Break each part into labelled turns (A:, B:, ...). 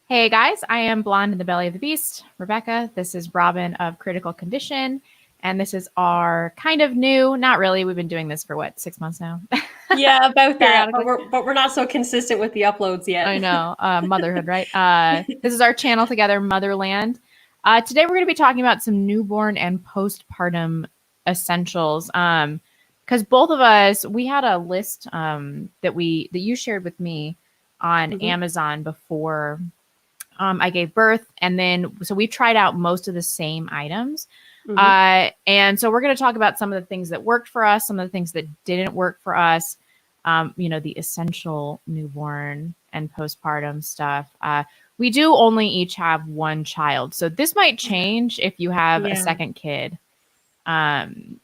A: Hey guys, I am Blonde in the Belly of the Beast, Rebecca. This is Robyn of Critical Condition, and this is our kind of new, not really, we've been doing this for what, 6 months now?
B: Yeah, about that. But
A: Periodically.
B: we're not so consistent with the uploads
A: I
B: yet.
A: know, motherhood, right? This is our channel together, Motherland. Today we're going to be talking about some newborn and postpartum essentials. Because both of us, we had a list that you shared with me on
B: hmm
A: Amazon before I gave birth. And then, so we tried out most of the same items.
B: hmm
A: And so we're going to talk about some of the things that worked for us, some of the things that didn't work for us, the essential newborn and postpartum stuff. We do only each have one child. So this might change if you have a
B: Yeah.
A: second kid. Um,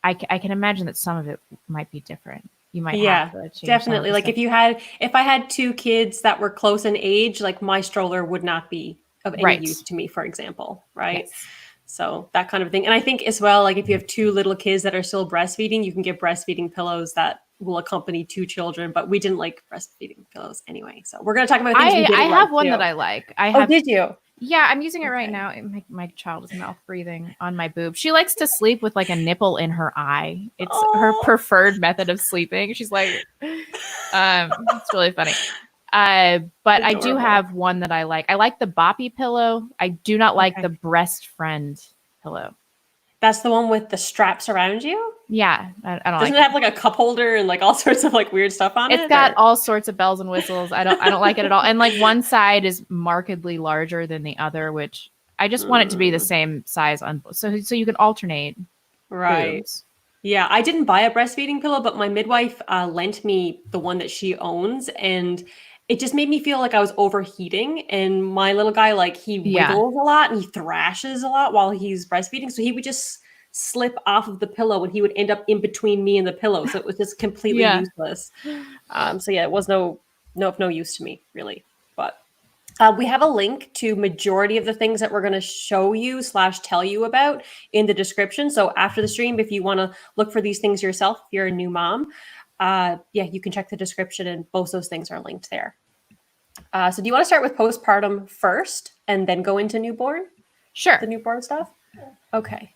A: I can imagine that some of it might be different. You might have
B: Yeah,
A: to change some of
B: definitely.
A: the
B: Like
A: stuff.
B: if I had two kids that were close in age, like my stroller would not be of any
A: Right.
B: use to me, for example, right?
A: Yes.
B: So that kind of thing. And I think as well, like if you have two little kids that are still breastfeeding, you can get breastfeeding pillows that will accompany two children, but we didn't like breastfeeding pillows anyway. So we're going to talk about things we
A: I
B: didn't like
A: have one that
B: too.
A: I like. I
B: Oh,
A: have
B: did you?
A: Yeah, I'm using it right
B: Okay.
A: now. My child is mouth breathing on my boob. She likes to sleep with like a nipple in her eye. It's her
B: Oh,
A: preferred method of sleeping. She's like, it's really funny. But I do
B: adorable.
A: have one that I like. I like the boppy pillow. I do not like the
B: Okay.
A: breast friend pillow.
B: That's the one with the straps around you?
A: Yeah, I don't
B: Doesn't
A: like
B: it
A: it.
B: have like a cup holder and like all sorts of like weird stuff on
A: It's
B: it?
A: got
B: Or
A: all sorts of bells and whistles. I don't like it at all. And like one side is markedly larger than the other, which I just want it to be the
B: mm,
A: same size on both. So you can alternate
B: right.
A: boobs.
B: Yeah, I didn't buy a breastfeeding pillow, but my midwife lent me the one that she owns, and it just made me feel like I was overheating. And my little guy, like he
A: Yeah.
B: wiggles a lot and he thrashes a lot while he's breastfeeding, so he would just slip off of the pillow and he would end up in between me and the pillow. So it was just completely
A: Yeah.
B: useless. So yeah, it was no use to me really, but. We have a link to majority of the things that we're going to show you slash tell you about in the description. So after the stream, if you want to look for these things yourself, if you're a new mom, yeah, you can check the description and both those things are linked there. So do you want to start with postpartum first and then go into newborn, the
A: Sure.
B: newborn stuff? Okay.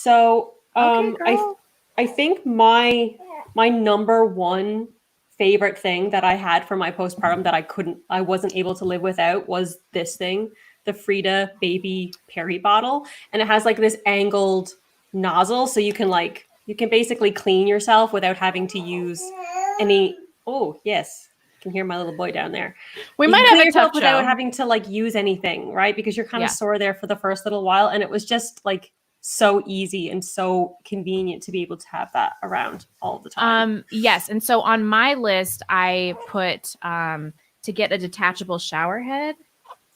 B: So
A: Okay,
B: I
A: girl.
B: I think my number one favorite thing that I had for my postpartum that I wasn't able to live without was this thing, the Frida baby Perry bottle. And it has like this angled nozzle. So you can basically clean yourself without having to use any. Oh, yes. I can hear my little boy down there.
A: We
B: You can
A: might have
B: clean
A: a
B: yourself
A: tough
B: without
A: show.
B: having to like use anything, right? Because you're kind of
A: Yeah.
B: sore there for the first little while. And it was just like so easy and so convenient to be able to have that around all the time.
A: Yes. And so on my list, I put to get a detachable shower head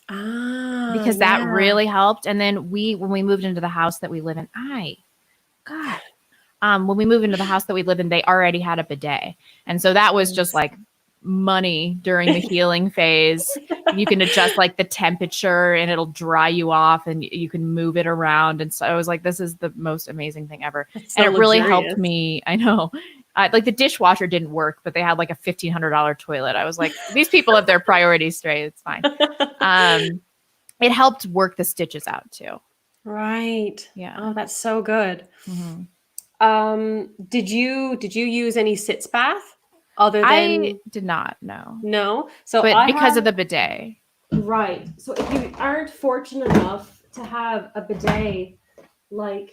B: Ah,
A: because that
B: yeah.
A: really helped. And then when we moved into the house that we live in, God, when we moved into the house that we live in, they already had a bidet. And so that was just
B: Nice.
A: like money during the healing phase. You can adjust like the temperature and it'll dry you off and you can move it around. And so I was like, this is the most amazing thing ever.
B: It's
A: And
B: so
A: it really helped
B: luxurious.
A: me. I know. Like the dishwasher didn't work, but they had like a $1,500 toilet. I was like, these people have their priorities straight. It's fine. Um, it helped work the stitches out too.
B: Right.
A: Yeah.
B: Oh, that's so good.
A: Mm-hmm.
B: Did you use any sitz bath other
A: I
B: than
A: did not know,
B: no? So
A: but
B: I
A: because of
B: have
A: the bidet.
B: right. So if you aren't fortunate enough to have a bidet like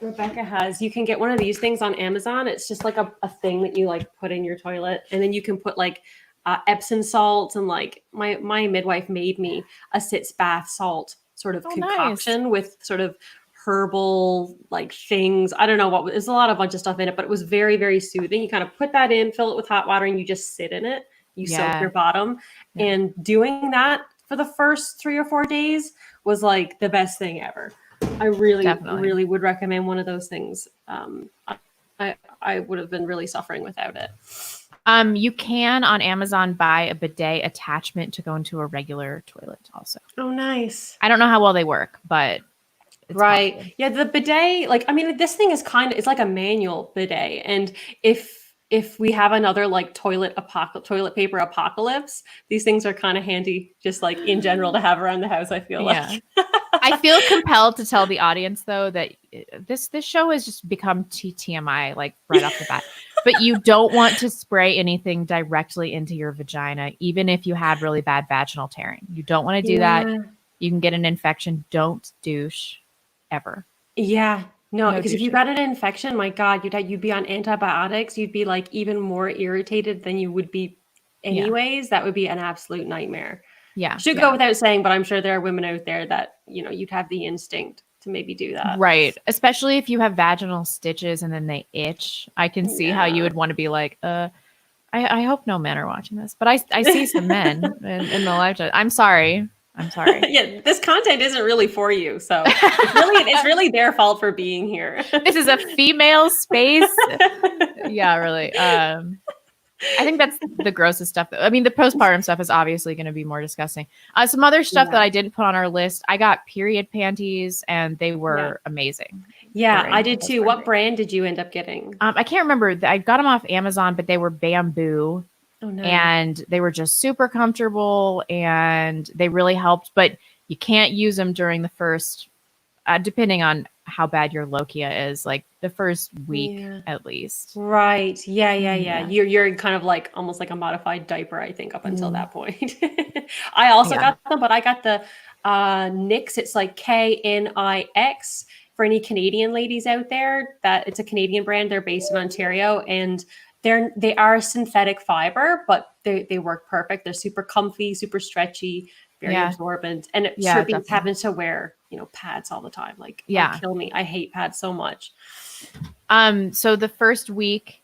B: Rebecca has, you can get one of these things on Amazon. It's just like a thing that you like put in your toilet, and then you can put like Epsom salt and like my midwife made me a sitz bath salt sort of
A: Oh, nice.
B: concoction with sort of herbal like things. I don't know what there's a bunch of stuff in it, but it was very soothing. You kind of put that in, fill it with hot water, and you just sit in it. You soak your
A: Yeah.
B: bottom,
A: Yeah.
B: and doing that for the first 3 or 4 days was like the best thing ever. I
A: Definitely.
B: really would recommend one of those things. I would have been really suffering without it.
A: You can on Amazon buy a bidet attachment to go into a regular toilet also.
B: Oh, nice.
A: I don't know how well they work, but it's
B: Right.
A: possible.
B: Yeah, the bidet, like, I mean, this thing is it's like a manual bidet. And if if we have another like toilet paper apocalypse, these things are kind of handy, just like in general to have around the house. I feel like.
A: I feel compelled to tell the audience though that this show has just become TMI like right off the bat. But you don't want to spray anything directly into your vagina, even if you have really bad vaginal tearing. You don't want to do that. You can get an infection. Don't douche ever.
B: Yeah. No, because if you
A: douching.
B: got an infection, my God, you'd be on antibiotics. You'd be like even more irritated than you would be anyways. That would be an absolute nightmare.
A: Yeah.
B: Should go without saying, but I'm sure there are women out there that, you'd have the instinct to maybe do that.
A: Right. Especially if you have vaginal stitches and then they itch. I can see how you would want to be like, I hope no men are watching this, but I see some men in the live chat. I'm sorry.
B: Yeah, this content isn't really for you, so it's really their fault for being here.
A: This is a female space. Yeah, really. I think that's the grossest stuff. I mean, the postpartum stuff is obviously going to be more disgusting. Some other stuff that I didn't put on our list. I got period panties, and they were amazing.
B: Yeah, I did too. What brand did you end up getting?
A: I can't remember. I got them off Amazon, but they were bamboo. Oh, nice. And they were just super comfortable, and they really helped. But you can't use them during the first, depending on how bad your lochia is, like the first week at least.
B: Right. Yeah. You're kind of like almost like a modified diaper, I think, up until that point. I also got them, but I got the Nix. It's like KNIX for any Canadian ladies out there. That it's a Canadian brand. They're based in Ontario, and they are synthetic fiber, but they work perfect. They're super comfy, super stretchy, very absorbent, and it sure beats having to wear pads all the time. Like, kill me. I hate pads so much.
A: So the first week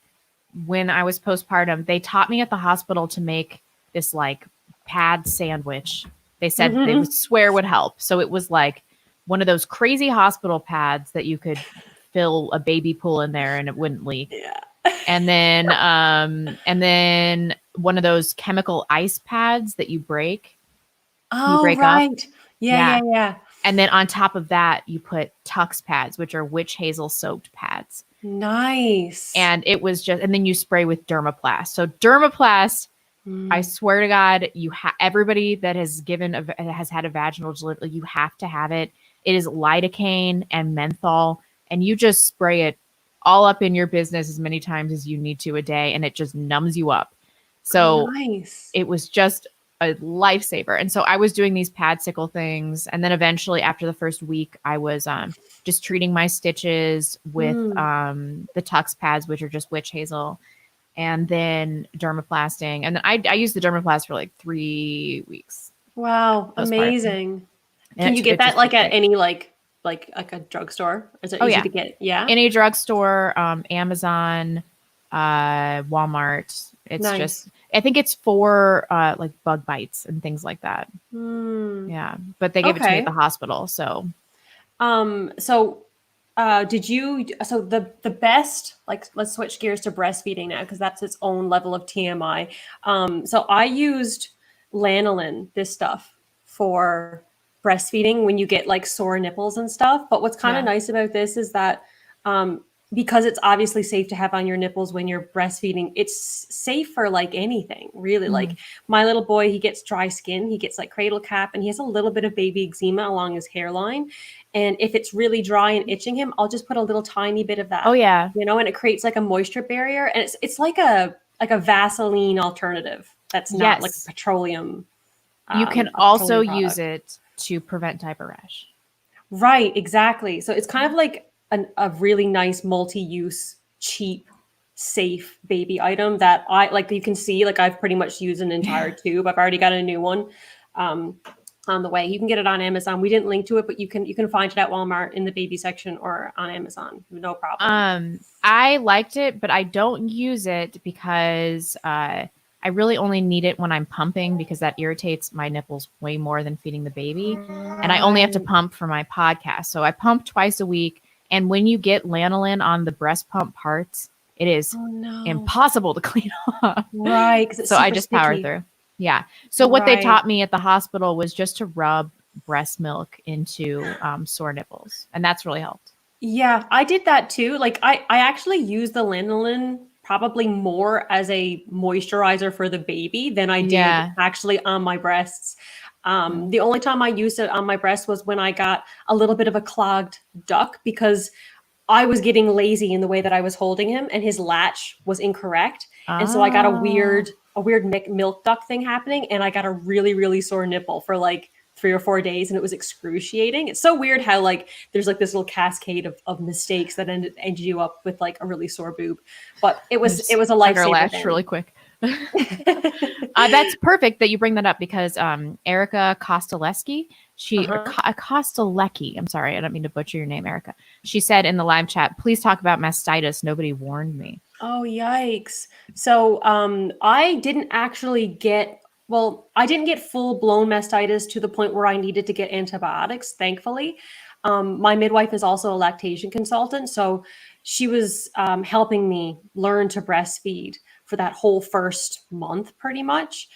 A: when I was postpartum, they taught me at the hospital to make this like pad sandwich. They said they would swear would help. So it was like one of those crazy hospital pads that you could fill a baby pool in there and it wouldn't leak.
B: Yeah.
A: And then one of those chemical ice pads that you break.
B: Oh, break right. Up. Yeah.
A: And then on top of that, you put Tux pads, which are witch hazel soaked pads.
B: Nice.
A: And it was just, and then you spray with Dermaplast. So Dermaplast, I swear to God, everybody that has had a vaginal delivery, you have to have it. It is lidocaine and menthol, and you just spray it all up in your business as many times as you need to a day, and it just numbs you up. So It was just a lifesaver. And so I was doing these pad sickle things, and then eventually after the first week, I was just treating my stitches with the Tux pads, which are just witch hazel, and then dermaplasting. And then I used the Dermaplast for like 3 weeks.
B: Wow, amazing! Can you get that like at any like a drugstore? Is it easy to get? Yeah,
A: any drugstore, Amazon, Walmart. It's just, I think it's for like bug bites and things like that. Yeah, but they gave it to me at the hospital. So,
B: did you? So the best, like, let's switch gears to breastfeeding now because that's its own level of TMI. So I used lanolin, this stuff for breastfeeding when you get like sore nipples and stuff. But what's kind of nice about this is that because it's obviously safe to have on your nipples when you're breastfeeding, it's safe for like anything, really. Like my little boy, he gets dry skin, he gets like cradle cap, and he has a little bit of baby eczema along his hairline. And if it's really dry and itching him, I'll just put a little tiny bit of that.
A: Oh yeah.
B: And it creates like a moisture barrier. And it's like a Vaseline alternative. That's not like petroleum.
A: You can also use it to prevent diaper rash.
B: Right, exactly. So it's kind of like a really nice multi-use, cheap, safe baby item that I like. You can see, like, I've pretty much used an entire tube. I've already got a new one on the way. You can get it on Amazon. We didn't link to it, but you can find it at Walmart in the baby section or on Amazon. No problem.
A: I liked it, but I don't use it because I really only need it when I'm pumping because that irritates my nipples way more than feeding the baby. And I only have to pump for my podcast. So I pump twice a week. And when you get lanolin on the breast pump parts, it is impossible to clean off.
B: Right.
A: So I just power through. Yeah. So what they taught me at the hospital was just to rub breast milk into sore nipples. And that's really helped.
B: Yeah, I did that too. Like I actually use the lanolin probably more as a moisturizer for the baby than I did
A: Yeah.
B: actually on my breasts. The only time I used it on my breast was when I got a little bit of a clogged duct because I was getting lazy in the way that I was holding him, and his latch was incorrect. And so I got
A: Oh.
B: a weird milk duct thing happening, and I got a really, really sore nipple for like 3 or 4 days, and it was excruciating. It's so weird how like there's like this little cascade of mistakes that ended you up with like a really sore boob. But it was a
A: Took our
B: lifesaver
A: lash
B: then.
A: really quick. That's perfect that you bring that up because Erica Kostaleski, Kostalecki, I'm sorry, I don't mean to butcher your name, Erica. She said in the live chat, please talk about mastitis. Nobody warned me.
B: Oh, yikes. So I didn't actually get, well, I didn't get full blown mastitis to the point where I needed to get antibiotics, thankfully. My midwife is also a lactation consultant. So she was helping me learn to breastfeed for that whole first month, pretty much.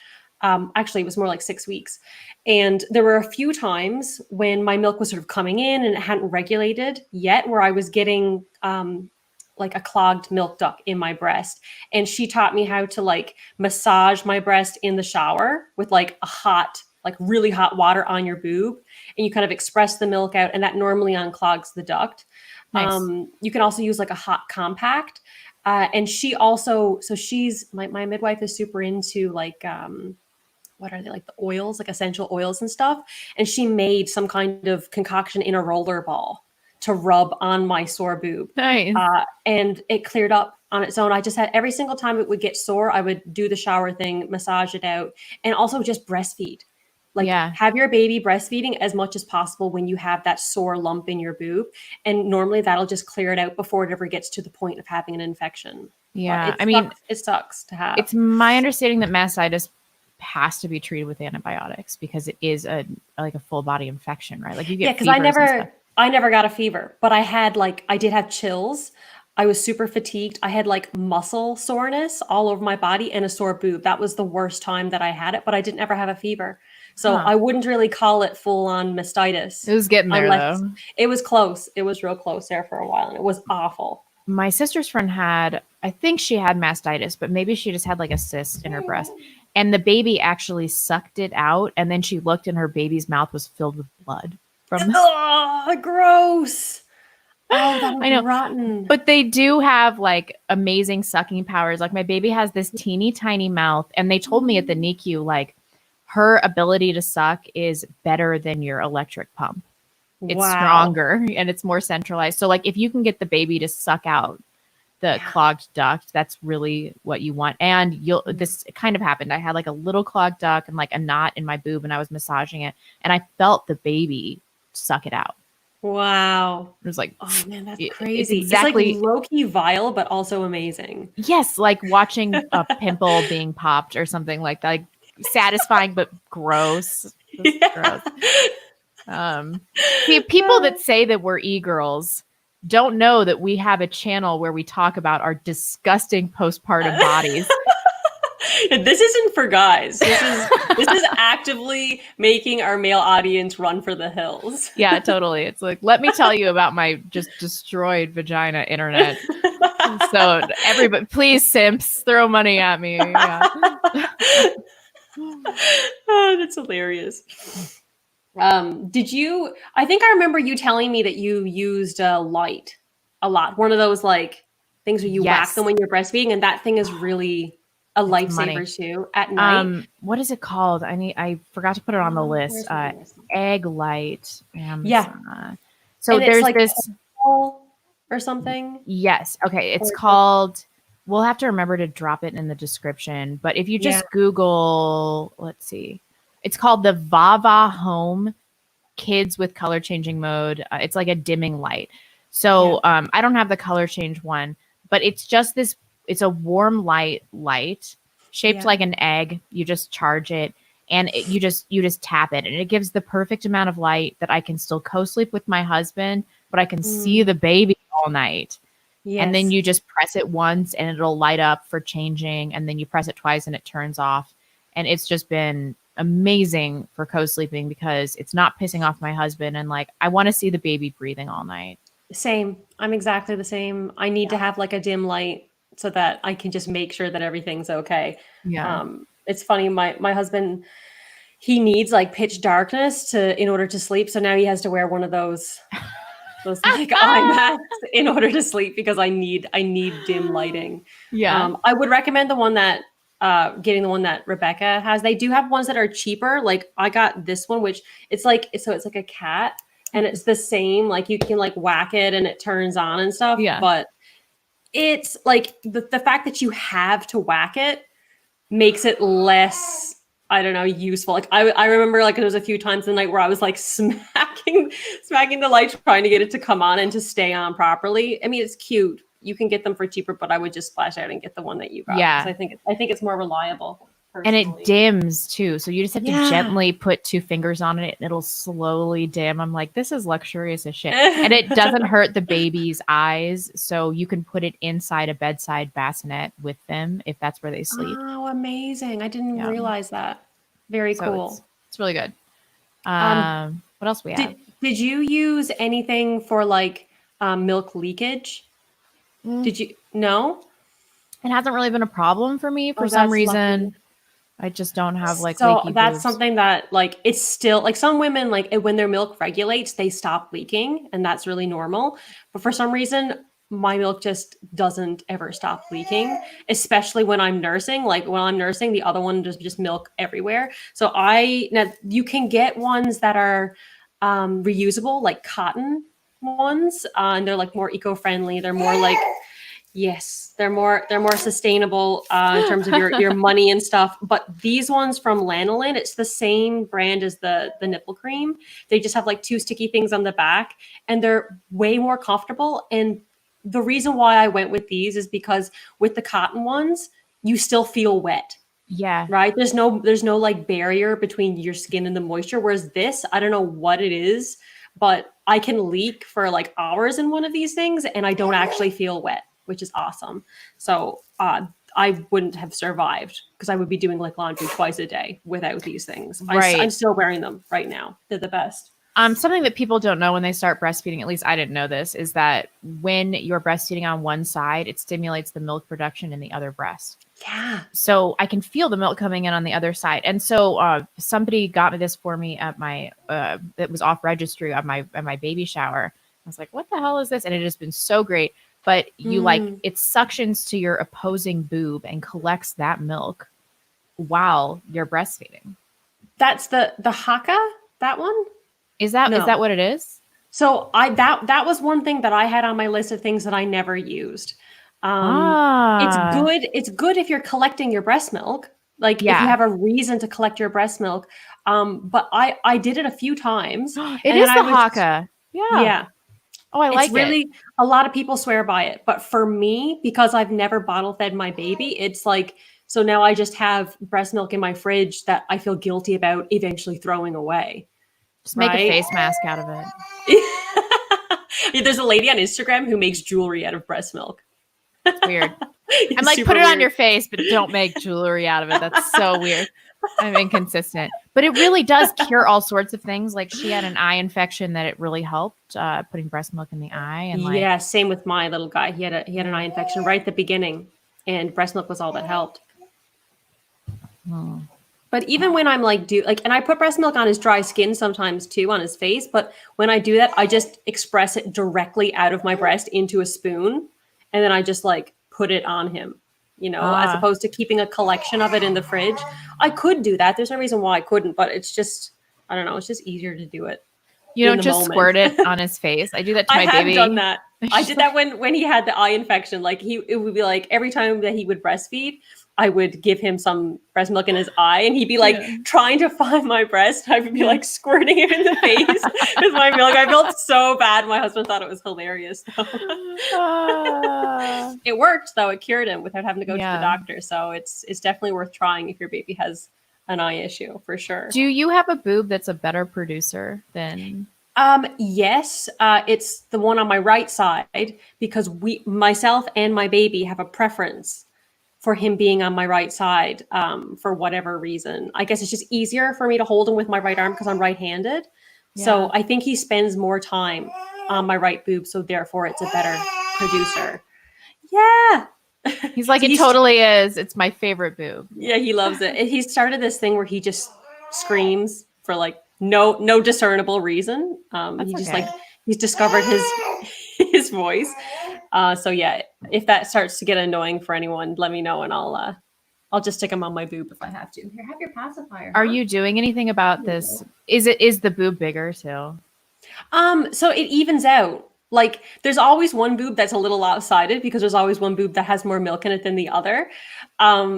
B: Actually, it was more like 6 weeks. And there were a few times when my milk was sort of coming in and it hadn't regulated yet, where I was getting like a clogged milk duct in my breast. And she taught me how to like massage my breast in the shower with like a hot, like really hot water on your boob. And you kind of express the milk out, and that normally unclogs the duct.
A: Nice.
B: You can also use like a hot compact. And she also, so she's my midwife is super into like what are they, like the oils, like essential oils and stuff. And she made some kind of concoction in a roller ball to rub on my sore boob.
A: Nice.
B: And it cleared up on its own. I just had every single time it would get sore, I would do the shower thing, massage it out, and also just breastfeed. Like have your baby breastfeeding as much as possible when you have that sore lump in your boob. And normally that'll just clear it out before it ever gets to the point of having an infection.
A: Yeah.
B: I mean, it sucks to have.
A: It's my understanding that mastitis has to be treated with antibiotics because it is a full body infection, right? Like you get
B: because I never got a fever, but I did have chills. I was super fatigued. I had like muscle soreness all over my body and a sore boob. That was the worst time that I had it, but I didn't ever have a fever. So I wouldn't really call it full on mastitis.
A: It was getting there though.
B: It was close. It was real close there for a while, and it was awful.
A: My sister's friend I think she had mastitis, but maybe she just had like a cyst in her breast. And the baby actually sucked it out. And then she looked and her baby's mouth was filled with blood from
B: oh, gross. Oh, that was
A: I know.
B: Rotten.
A: But they do have like amazing sucking powers. Like my baby has this teeny tiny mouth. And they told me at the NICU, like her ability to suck is better than your electric pump. It's stronger and it's more centralized. So like if you can get the baby to suck out the clogged duct, that's really what you want. And this kind of happened. I had like a little clogged duct and like a knot in my boob, and I was massaging it, and I felt the baby suck it out.
B: Wow.
A: It was like,
B: oh man, that's crazy.
A: Exactly.
B: It's like low-key vile, but also amazing.
A: Yes, like watching a pimple being popped or something like that. Like satisfying but gross. Gross. See, people that say that we're e-girls don't know that we have a channel where we talk about our disgusting postpartum bodies.
B: This isn't for guys. This is actively making our male audience run for the hills.
A: Yeah, totally. It's like, let me tell you about my just destroyed vagina internet. So everybody, please, simps, throw money at me. Yeah.
B: Oh, that's hilarious. I think I remember you telling me that you used a light a lot. One of those like things where you whack them when you're breastfeeding, and that thing is really a lifesaver too at night.
A: What is it called? I forgot to put it on the list. Egg light.
B: Yeah.
A: So
B: and
A: there's
B: like
A: this
B: or something.
A: Yes. Okay. It's called. We'll have to remember to drop it in the description. But if you just Google, let's see. It's called the Vava Home Kids with Color Changing Mode. It's like a dimming light. So I don't have the color change one, but it's just this. It's a warm light shaped like an egg. You just charge it, and you just tap it, and it gives the perfect amount of light that I can still co-sleep with my husband, but I can see the baby all night. Yes. And then you just press it once, and it'll light up for changing, and then you press it twice, and it turns off. And it's just been amazing for co-sleeping because it's not pissing off my husband, and like I want to see the baby breathing all night.
B: Same. I'm exactly the same. I need to have like a dim light so that I can just make sure that everything's okay.
A: Yeah.
B: It's funny, my husband, he needs like pitch darkness in order to sleep. So now he has to wear one of those like eye masks in order to sleep because I need dim lighting.
A: Yeah.
B: I would recommend the one that getting the one that Rebecca has. They do have ones that are cheaper. Like I got this one, which it's like a cat, and it's the same. Like you can like whack it and it turns on and stuff.
A: Yeah.
B: But it's like the fact that you have to whack it makes it less, I don't know, useful. Like I remember like there was a few times in the night where I was like smacking the light trying to get it to come on and to stay on properly. I mean, it's cute. You can get them for cheaper, but I would just splash out and get the one that you got.
A: Yeah.
B: I think it's more reliable.
A: And
B: Personally.
A: it dims too. So you just have to gently put 2 fingers on it and it'll slowly dim. I'm like, this is luxurious as shit. And it doesn't hurt the baby's eyes. So you can put it inside a bedside bassinet with them if that's where they sleep.
B: Oh, amazing. I didn't realize that. Very cool.
A: It's really good. What else we have?
B: Did you use anything for like milk leakage? Did you? No?
A: It hasn't really been a problem for me for some reason. Lucky. I just don't have like leaky
B: that's
A: boobs.
B: Something that like it's still like some women like when their milk regulates they stop leaking and that's really normal, but for some reason my milk just doesn't ever stop leaking, especially when I'm nursing. Like when I'm nursing, the other one just milk everywhere. So now you can get ones that are reusable, like cotton ones, and they're like more eco-friendly. They're more like yes, they're more sustainable in terms of your money and stuff. But these ones from Lanolin, it's the same brand as the nipple cream. They just have like 2 sticky things on the back, and they're way more comfortable. And the reason why I went with these is because with the cotton ones, you still feel wet.
A: Yeah.
B: Right. There's no like barrier between your skin and the moisture. Whereas this, I don't know what it is, but I can leak for like hours in one of these things and I don't actually feel wet, which is awesome. So I wouldn't have survived because I would be doing like laundry twice a day without these things.
A: Right.
B: I'm still wearing them right now. They're the best.
A: Something that people don't know when they start breastfeeding, at least I didn't know this, is that when you're breastfeeding on one side, it stimulates the milk production in the other breast.
B: Yeah.
A: So I can feel the milk coming in on the other side. And so somebody got this for me at my, it was off registry at my baby shower. I was like, what the hell is this? And it has been so great. But you like, it suctions to your opposing boob and collects that milk while you're breastfeeding.
B: That's the Haka, that one?
A: Is that what it is?
B: So that was one thing that I had on my list of things that I never used. It's good if you're collecting your breast milk, like if you have a reason to collect your breast milk. But I did it a few times.
A: It is the Haka. Yeah. Oh, I like it.
B: Really, a lot of people swear by it. But for me, because I've never bottle fed my baby, it's like, so now I just have breast milk in my fridge that I feel guilty about eventually throwing away.
A: Just make a face mask out of it.
B: There's a lady on Instagram who makes jewelry out of breast milk.
A: That's weird. I'm like, put it on your face, but don't make jewelry out of it. That's so weird. I'm inconsistent. But it really does cure all sorts of things. Like she had an eye infection that it really helped putting breast milk in the eye. And like,
B: yeah, same with my little guy. He had an eye infection right at the beginning, and breast milk was all that helped. But even when I'm like, and I put breast milk on his dry skin sometimes too, on his face. But when I do that, I just express it directly out of my breast into a spoon. And then I just like put it on him, as opposed to keeping a collection of it in the fridge. I could do that. There's no reason why I couldn't, but it's just, I don't know. It's just easier to do it.
A: You don't just squirt it on his face. I do that to my baby.
B: I have done that. I did that when he had the eye infection. Like it would be like every time that he would breastfeed, I would give him some breast milk in his eye and he'd be like trying to find my breast. I would be like squirting him in the face with my milk. I felt so bad. My husband thought it was hilarious. It worked though. It cured him without having to go to the doctor. So it's definitely worth trying if your baby has an eye issue for sure.
A: Do you have a boob that's a better producer than...
B: Yes, it's the one on my right side because myself and my baby have a preference for him being on my right side for whatever reason. I guess it's just easier for me to hold him with my right arm because I'm right-handed. Yeah. So I think he spends more time on my right boob. So therefore it's a better producer. Yeah.
A: He's like,
B: So
A: it totally is. It's my favorite boob.
B: yeah, he loves it. And he started this thing where he just screams for like no discernible reason.
A: That's
B: He just
A: okay.
B: like he's discovered his his voice. So yeah, if that starts to get annoying for anyone, let me know and I'll just stick him on my boob if I have to. Here, have your pacifier.
A: Are
B: Huh?
A: you doing anything about
B: There you
A: this?
B: go.
A: Is the boob bigger too?
B: So it evens out. Like there's always one boob that's a little lopsided because there's always one boob that has more milk in it than the other.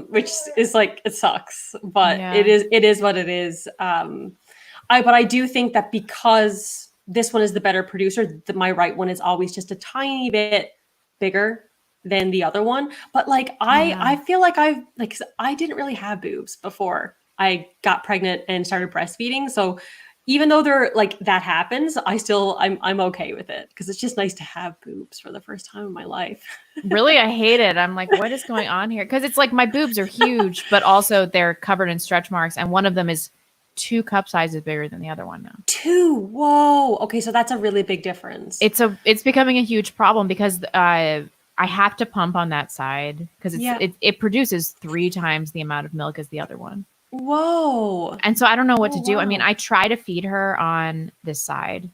B: Which is like it sucks, but
A: Yeah.
B: it is what it is. But I do think that because this one is the better producer, my right one is always just a tiny bit bigger than the other one. But like
A: Yeah.
B: I feel like I've like 'cause I didn't really have boobs before I got pregnant and started breastfeeding. So even though they're like that happens, I'm okay with it because it's just nice to have boobs for the first time in my life.
A: Really, I hate it. I'm like, what is going on here? Because it's like my boobs are huge, but also they're covered in stretch marks, and one of them is 2 cup sizes bigger than the other one now.
B: Two. Whoa. Okay, so that's a really big difference.
A: It's becoming a huge problem because I have to pump on that side because
B: Yeah.
A: it produces 3 times the amount of milk as the other one.
B: Whoa.
A: And so I don't know what
B: Oh,
A: to do. I mean,
B: wow.
A: I try to feed her on this side,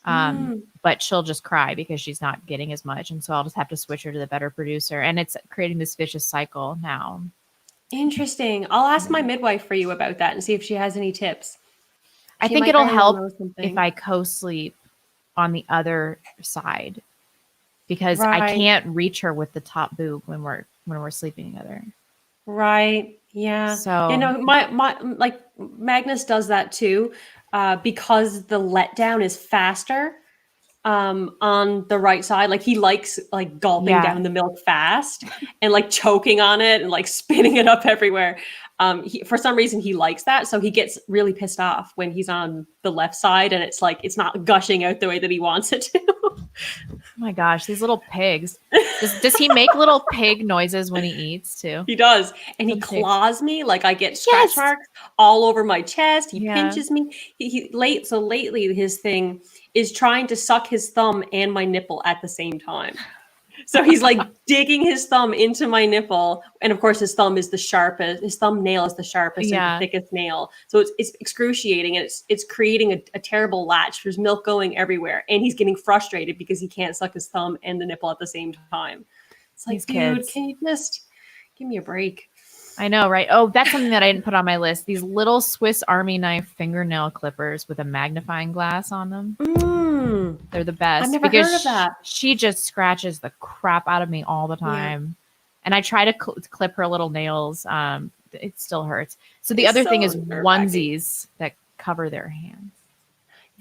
B: Mm.
A: but she'll just cry because she's not getting as much. And so I'll just have to switch her to the better producer. And it's creating this vicious cycle now.
B: Interesting. I'll ask my
A: Yeah.
B: midwife for you about that and see if she has any tips.
A: I
B: She
A: think
B: might
A: it'll
B: very well
A: help
B: know
A: if
B: something.
A: I co-sleep on the other side because I
B: Right.
A: can't reach her with the top boob when we're sleeping together.
B: Right. Yeah. You
A: So
B: know, my like Magnus does that too, because the letdown is faster. On the right side, like he likes like gulping
A: yeah,
B: down the milk fast and like choking on it and like spitting it up everywhere. For some reason he likes that, so he gets really pissed off when he's on the left side and it's like it's not gushing out the way that he wants it to.
A: oh my gosh, these little pigs. Does he make little pig noises when he eats too?
B: He does, and he
A: Little pig.
B: claws me like I get scratch
A: Yes.
B: marks all over my chest. He
A: Yeah.
B: pinches me. So lately his thing is trying to suck his thumb and my nipple at the same time. So he's like digging his thumb into my nipple, and of course his thumb is the sharpest. His thumbnail is the sharpest and the
A: Yeah.
B: thickest nail. So it's excruciating, and it's creating a terrible latch. There's milk going everywhere, and he's getting frustrated because he can't suck his thumb and the nipple at the same time. It's like,
A: These
B: dude,
A: kids.
B: can you just give me a break?
A: I know, right? Oh, that's something that I didn't put on my list. These little Swiss Army knife fingernail clippers with a magnifying glass on them.
B: Mm,
A: They're the
B: I've
A: best
B: never heard of
A: because
B: that.
A: she just scratches the crap out of me all the
B: Yeah,
A: time. And I try to clip her little nails. It still hurts. So the
B: it's
A: other thing
B: so
A: is
B: nerve-wracking.
A: onesies that cover their hands.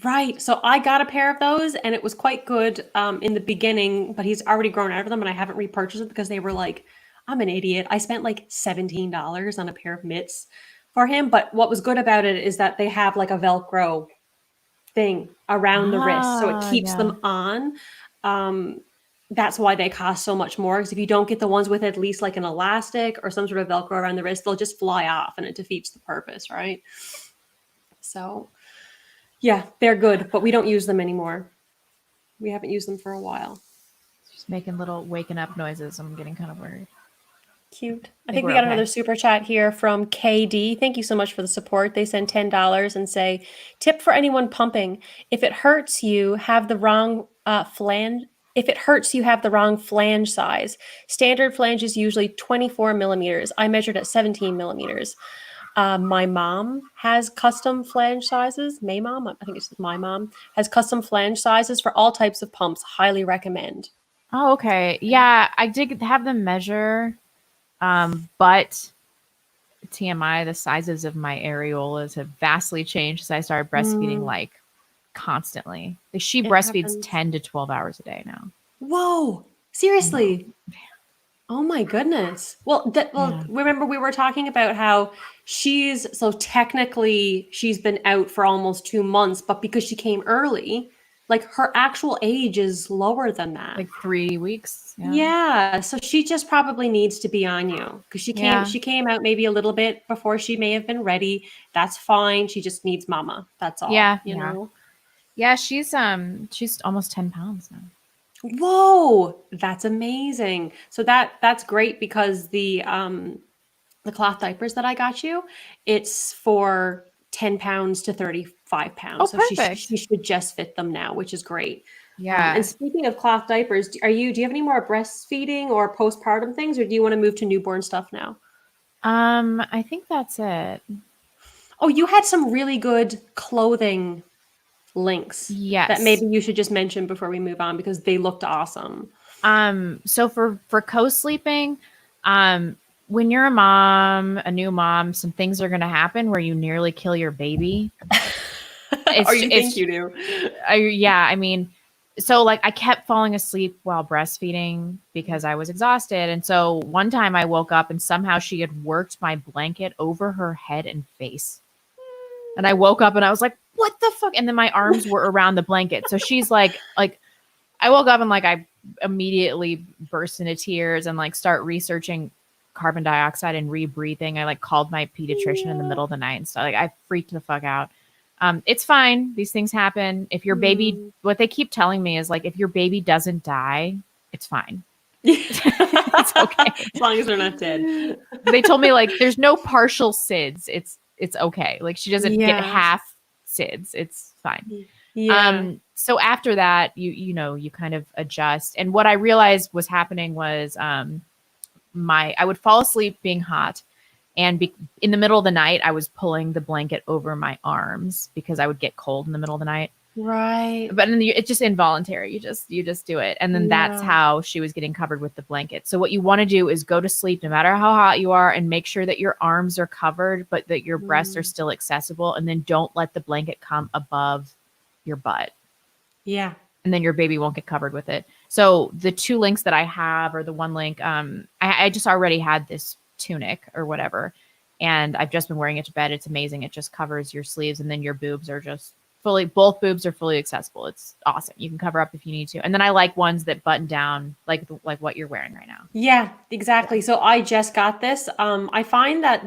B: Right. So I got a pair of those and it was quite good in the beginning, but he's already grown out of them and I haven't repurchased it because they were like, I'm an idiot. I spent like $17 on a pair of mitts for him. But what was good about it is that they have like a Velcro thing around the wrist. So it
A: Ah,
B: keeps
A: yeah.
B: them on. That's why they cost so much more. Because if you don't get the ones with at least like an elastic or some sort of Velcro around the wrist, they'll just fly off and it defeats the purpose, right? So yeah, they're good, but we don't use them anymore. We haven't used them for a while.
A: Just making little waking up noises. I'm getting kind of worried.
B: Cute. I
A: I think
B: think we
A: we're
B: got
A: okay.
B: another super chat here from KD. Thank you so much for the support. They send $10 and say, tip for anyone pumping. If it hurts you, have the wrong flange. If it hurts, you have the wrong flange size. Standard flange is usually 24 millimeters. I measured at 17 millimeters. My mom has custom flange sizes. May mom, I think it's my mom, has custom flange sizes for all types of pumps. Highly recommend.
A: Oh, okay. Yeah, I did have them measure, but TMI, the sizes of my areolas have vastly changed since I started breastfeeding
B: Mm,
A: like constantly. Like, she
B: it
A: breastfeeds
B: happens.
A: 10 to 12 hours a day now.
B: Whoa,
A: I know.
B: seriously? Oh my goodness.
A: Yeah.
B: Remember we were talking about how so technically she's been out for almost 2 months, but because she came early, like her actual age is lower than that.
A: Like 3 weeks. Yeah.
B: Yeah, so she just probably needs to be on you because
A: Yeah.
B: she came out maybe a little bit before she may have been ready. That's fine. She just needs mama. That's all,
A: Yeah.
B: you
A: Yeah.
B: know.
A: Yeah. She's almost 10 pounds now.
B: Whoa, that's amazing. So that's great because the cloth diapers that I got you, it's for 10 pounds to 35
A: Oh,
B: pounds. So
A: perfect.
B: she should just fit them now, which is great. And
A: Yeah.
B: speaking of cloth diapers, do you have any more breastfeeding or postpartum things, or do you want to move to newborn stuff now?
A: I think that's it.
B: Oh, you had some really good clothing links that
A: Yes.
B: maybe you should just mention before we move on because they looked awesome.
A: So for co-sleeping, um, when you're a mom, a new mom, some things are going to happen where you nearly kill your baby.
B: Or
A: It's
B: you think
A: it's
B: you do?
A: yeah, I mean, so like I kept falling asleep while breastfeeding because I was exhausted. And so one time I woke up and somehow she had worked my blanket over her head and face. And I woke up and I was like, "What the fuck?" And then my arms were around the blanket. So she's like I woke up and like I immediately burst into tears and like start researching carbon dioxide and rebreathing. I like called my pediatrician in the middle of the night and so like I freaked the fuck out. It's fine. These things happen. If your baby,
B: Hmm.
A: what they keep telling me is like if your baby doesn't die, it's fine. It's okay.
B: As long as they're not dead.
A: They told me like there's no partial SIDS. It's okay. Like she doesn't get
B: Yeah.
A: half SIDS. It's fine.
B: Yeah.
A: So after that, you know, you kind of adjust. And what I realized was happening was I would fall asleep being hot and in the middle of the night I was pulling the blanket over my arms because I would get cold in the middle of the night.
B: Right.
A: But then it's just involuntary. You just do it. And then that's
B: Yeah.
A: how she was getting covered with the blanket. So what you want to do is go to sleep no matter how hot you are and make sure that your arms are covered, but that your breasts are
B: Mm.
A: still accessible. And then don't let the blanket come above your butt.
B: Yeah.
A: And then your baby won't get covered with it. So the two links that I have, or the one link, I just already had this tunic or whatever, and I've just been wearing it to bed. It's amazing. It just covers your sleeves, and then your boobs are just both boobs are fully accessible. It's awesome. You can cover up if you need to. And then I like ones that button down, like what you're wearing right now.
B: Yeah,
A: Yeah.
B: exactly. So I just got this. I find that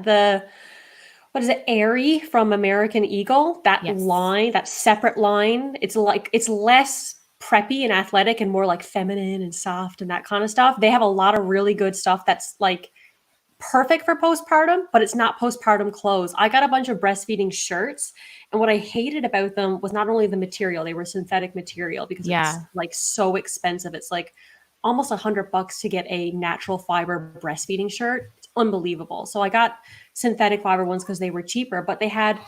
B: what is it, Airy from American Eagle, that
A: Yes.
B: line, that separate line, it's less preppy and athletic and more like feminine and soft and that kind of stuff. They have a lot of really good stuff that's like perfect for postpartum, but it's not postpartum clothes. I got a bunch of breastfeeding shirts, and what I hated about them was not only the material, they were synthetic material because it's
A: Yeah.
B: like so expensive. It's like almost $100 to get a natural fiber breastfeeding shirt. It's unbelievable. So I got synthetic fiber ones because they were cheaper, but they had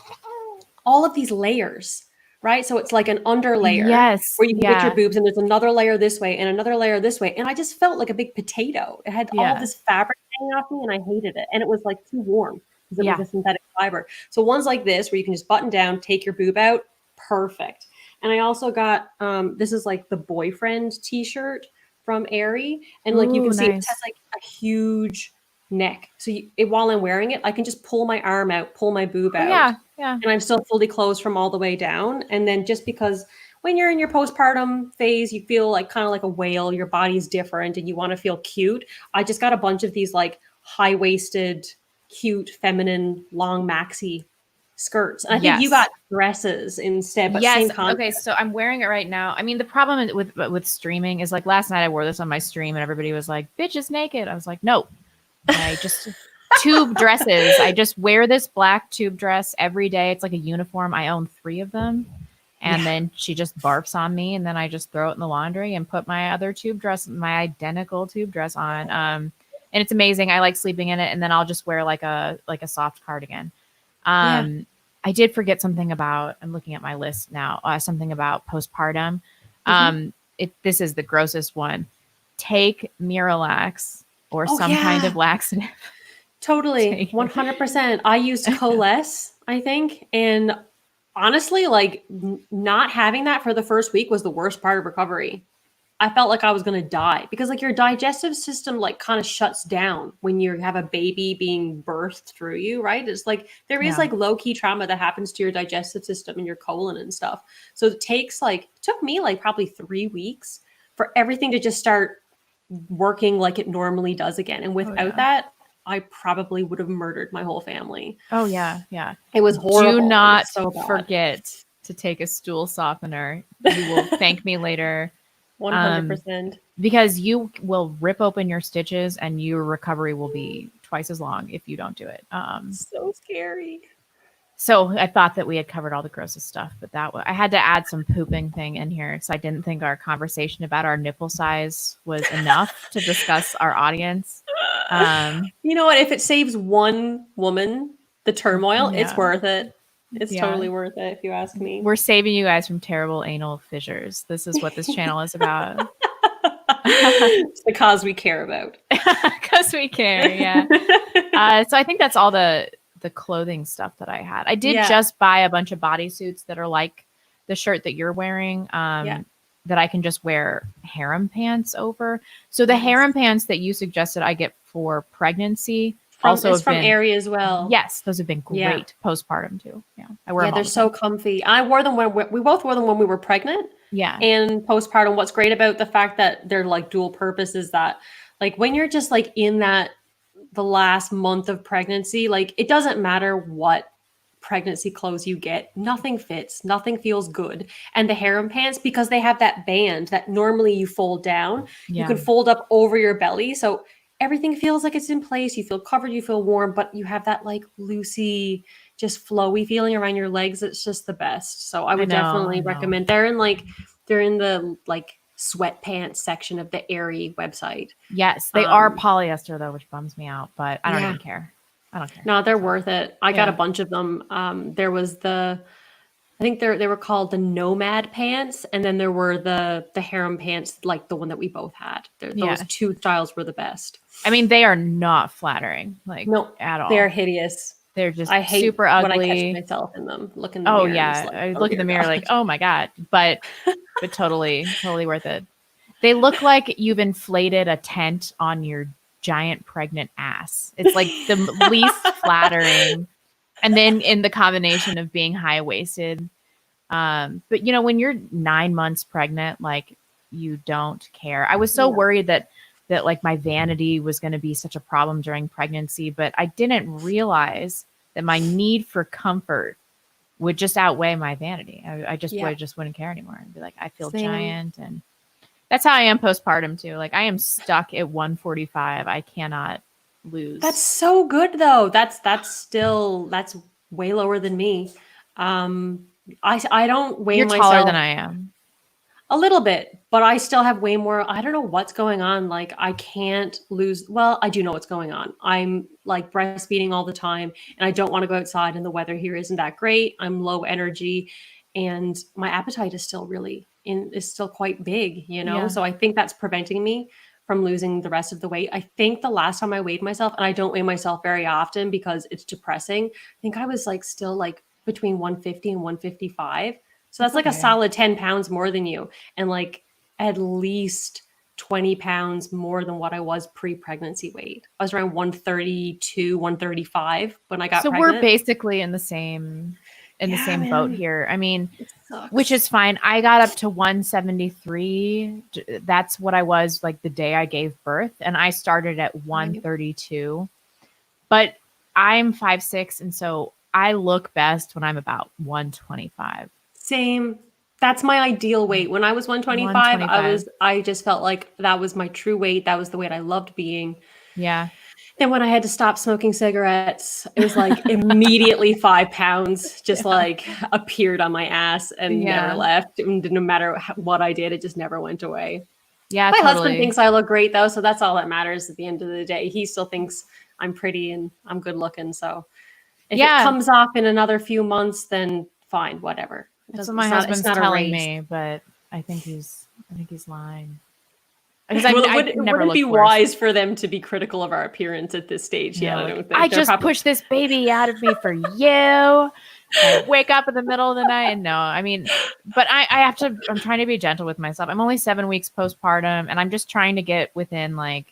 B: all of these layers, right? So it's like an under layer
A: Yes.
B: where you can get your
A: Yeah.
B: boobs, and there's another layer this way and another layer this way. And I just felt like a big potato. It had all of
A: Yeah.
B: this fabric hanging off me, and I hated it. And it was like too warm because it was
A: Yeah.
B: a synthetic fiber. So ones like this where you can just button down, take your boob out, perfect. And I also got this is like the boyfriend t-shirt from Aerie, and like you can
A: Ooh,
B: see it has
A: nice.
B: like a huge neck. So while I'm wearing it, I can just pull my arm out, pull my boob
A: Oh
B: out,
A: yeah. Yeah.
B: and I'm still fully clothed from all the way down. And then just because when you're in your postpartum phase, you feel like kind of like a whale, your body's different and you want to feel cute. I just got a bunch of these like high waisted, cute, feminine, long maxi skirts. And I think you
A: Yes.
B: got dresses instead, but
A: Yes.
B: same
A: Okay.
B: concept.
A: So I'm wearing it right now. I mean, the problem with streaming is like last night I wore this on my stream and everybody was like, "Bitch is naked." I was like, "No, I just tube dresses. I just wear this black tube dress every day. It's like a uniform. I own 3 of them." And
B: Yeah.
A: then she just barfs on me, and then I just throw it in the laundry and put my other tube dress, my identical tube dress on. And it's amazing. I like sleeping in it, and then I'll just wear like a soft cardigan.
B: Yeah.
A: Um, I did forget something about. I'm looking at my list now. Something about postpartum.
B: Hmm.
A: This is the grossest one. Take Miralax or
B: Oh,
A: some kind of
B: yeah.
A: laxative.
B: Totally.
A: Take it.
B: 100%. I used Coalesce, I think. And honestly, like not having that for the first week was the worst part of recovery. I felt like I was going to die because like your digestive system like kind of shuts down when you have a baby being birthed through you, right? It's like there is
A: Yeah.
B: like low key trauma that happens to your digestive system and your colon and stuff. So it took me like probably 3 weeks for everything to just start working like it normally does again. And
A: Oh
B: without
A: yeah.
B: that, I probably would have murdered my whole family.
A: Oh yeah. Yeah.
B: It was
A: Do
B: horrible. It
A: not
B: was so bad.
A: forget to take a stool softener. You will thank me later.
B: 100%.
A: Because you will rip open your stitches and your recovery will be twice as long if you don't do it.
B: So scary.
A: So I thought that we had covered all the grossest stuff, but I had to add some pooping thing in here because I didn't think our conversation about our nipple size was enough to discuss our audience.
B: You know what? If it saves one woman the turmoil, it's
A: Yeah.
B: worth it. It's
A: Yeah.
B: totally worth it if you ask me.
A: We're saving you guys from terrible anal fissures. This is what this channel is about.
B: It's the cause we care about.
A: Because we care, yeah. So I think that's all the clothing stuff that I had. I did just buy a bunch of bodysuits that are like the shirt that you're wearing, that I can just wear harem pants over. So the harem pants that you suggested I get for pregnancy
B: it's from Aerie as well.
A: Yes, those have been great postpartum too. Yeah, I wear them all
B: they're so comfy. I wore them when we both wore them when we were pregnant.
A: Yeah,
B: and postpartum. What's great about the fact that they're like dual purpose is that, like, when you're just like in the last month of pregnancy, like, it doesn't matter what pregnancy clothes you get, nothing fits, nothing feels good. And the harem pants, because they have that band that normally you fold down, you can fold up over your belly, so everything feels like it's in place. You feel covered, you feel warm, but you have that like loosey, just flowy feeling around your legs. It's just the best. So I would definitely recommend. They're in the like sweatpants section of the Aerie website.
A: Yes, they are polyester though, which bums me out, but I don't even care. I don't care.
B: No, they're worth it. I got a bunch of them. There was I think they were called the Nomad pants, and then there were the harem pants, like the one that we both had. Those two styles were the best.
A: I mean, they are not flattering, like at all.
B: They're hideous.
A: They're just
B: I hate
A: super ugly.
B: When I catch myself in them. Look in the mirror.
A: Like, I look in the mirror like, oh my god, but totally worth it. They look like you've inflated a tent on your giant pregnant ass. It's like the least flattering. And then in the combination of being high waisted, but when you're 9 months pregnant, like, you don't care. I was so worried that like my vanity was going to be such a problem during pregnancy, but I didn't realize that my need for comfort would just outweigh my vanity. I just wouldn't care anymore. I'd be like, I feel giant, and that's how I am postpartum too. Like, I am stuck at 145. I cannot lose.
B: That's so good though. That's way lower than me. I don't weigh myself. You're
A: taller than I am.
B: A little bit, but I still have way more. I don't know what's going on. Like, I can't lose. Well, I do know what's going on. I'm like breastfeeding all the time, and I don't want to go outside, and the weather here isn't that great. I'm low energy, and my appetite is still quite big, So I think that's preventing me from losing the rest of the weight. I think the last time I weighed myself, and I don't weigh myself very often because it's depressing, I think I was like still like between 150 and 155. So that's like a solid 10 pounds more than you, and like at least 20 pounds more than what I was pre-pregnancy weight. I was around 132, 135 when I got pregnant.
A: So we're basically in the same boat here. I mean, which is fine. I got up to 173. That's what I was like the day I gave birth, and I started at 132. But I'm 5'6", and so I look best when I'm about 125.
B: Same. That's my ideal weight. When I was 125, I just felt like that was my true weight. That was the weight I loved being.
A: Yeah.
B: Then when I had to stop smoking cigarettes, it was like immediately 5 pounds just like appeared on my ass and never left. And no matter what I did, it just never went away.
A: Yeah.
B: My husband thinks I look great though. So that's all that matters at the end of the day. He still thinks I'm pretty and I'm good looking. So if it comes off in another few months, then fine, whatever.
A: That's what my husband's telling me, but I think he's lying. Because
B: it wouldn't be wise for them to be critical of our appearance at this stage. Yeah, I don't think.
A: I just pushed this baby out of me for you. I wake up in the middle of the night and but I'm trying to be gentle with myself. I'm only 7 weeks postpartum, and I'm just trying to get within I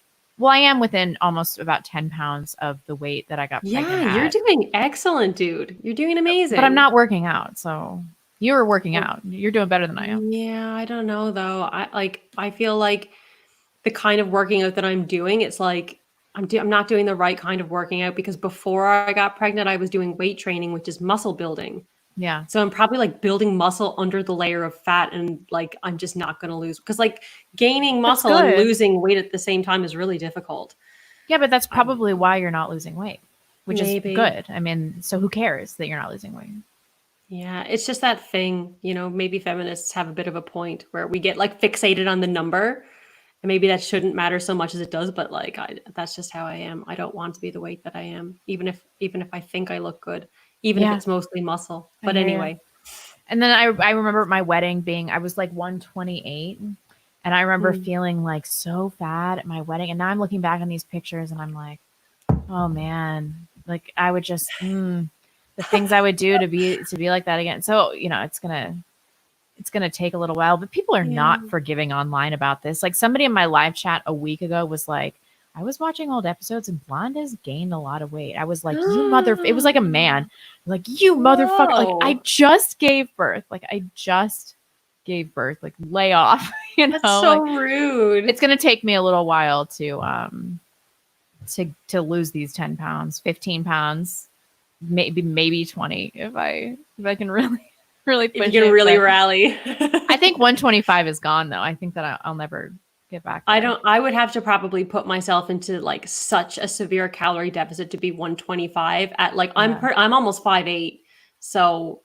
A: am within almost about 10 pounds of the weight that I got pregnant at.
B: Yeah, you're doing excellent, dude. You're doing amazing.
A: But I'm not working out, so you're working out. You're doing better than I am.
B: Yeah, I don't know though. I feel like the kind of working out that I'm doing, it's like I'm not doing the right kind of working out, because before I got pregnant, I was doing weight training, which is muscle building.
A: Yeah.
B: So I'm probably like building muscle under the layer of fat, and like I'm just not going to lose, because like gaining
A: That's
B: muscle and
A: good.
B: losing weight at the same time is really difficult.
A: Yeah, but that's
B: I
A: probably why you're not losing weight, which is
B: Maybe.
A: good. I mean, so who cares that you're not losing weight?
B: Yeah, it's just that thing, maybe feminists have a bit of a point where we get like fixated on the number, and maybe that shouldn't matter so much as it does, but like that's just how I am. I don't want to be the weight that I am, even if I think I look good, even if
A: Yeah,
B: it's mostly muscle.
A: I
B: But
A: hear you.
B: anyway.
A: And then I remember at my wedding being, I was like 128. And I remember
B: Mm.
A: feeling like so fat at my wedding. And now I'm looking back on these pictures and I'm like, oh man, like I would just, the things I would do to be like that again. So, it's gonna take a little while, but people are
B: Yeah.
A: not forgiving online about this. Like somebody in my live chat a week ago was like, I was watching old episodes and Blonde has gained a lot of weight. I was like, it was like a man, like, you motherfucker. Like, I
B: Whoa.
A: just gave birth. Like, lay off,
B: That's so
A: like
B: rude.
A: it's gonna take me a little while to lose these 10 pounds, 15 pounds, maybe 20 if I can really, really
B: If you
A: push
B: can
A: it.
B: really
A: But
B: rally.
A: I think 125 is gone though. I think that I'll never get back there.
B: I would have to probably put myself into like such a severe calorie deficit to be 125 at like
A: Yeah.
B: I'm almost 5'8", so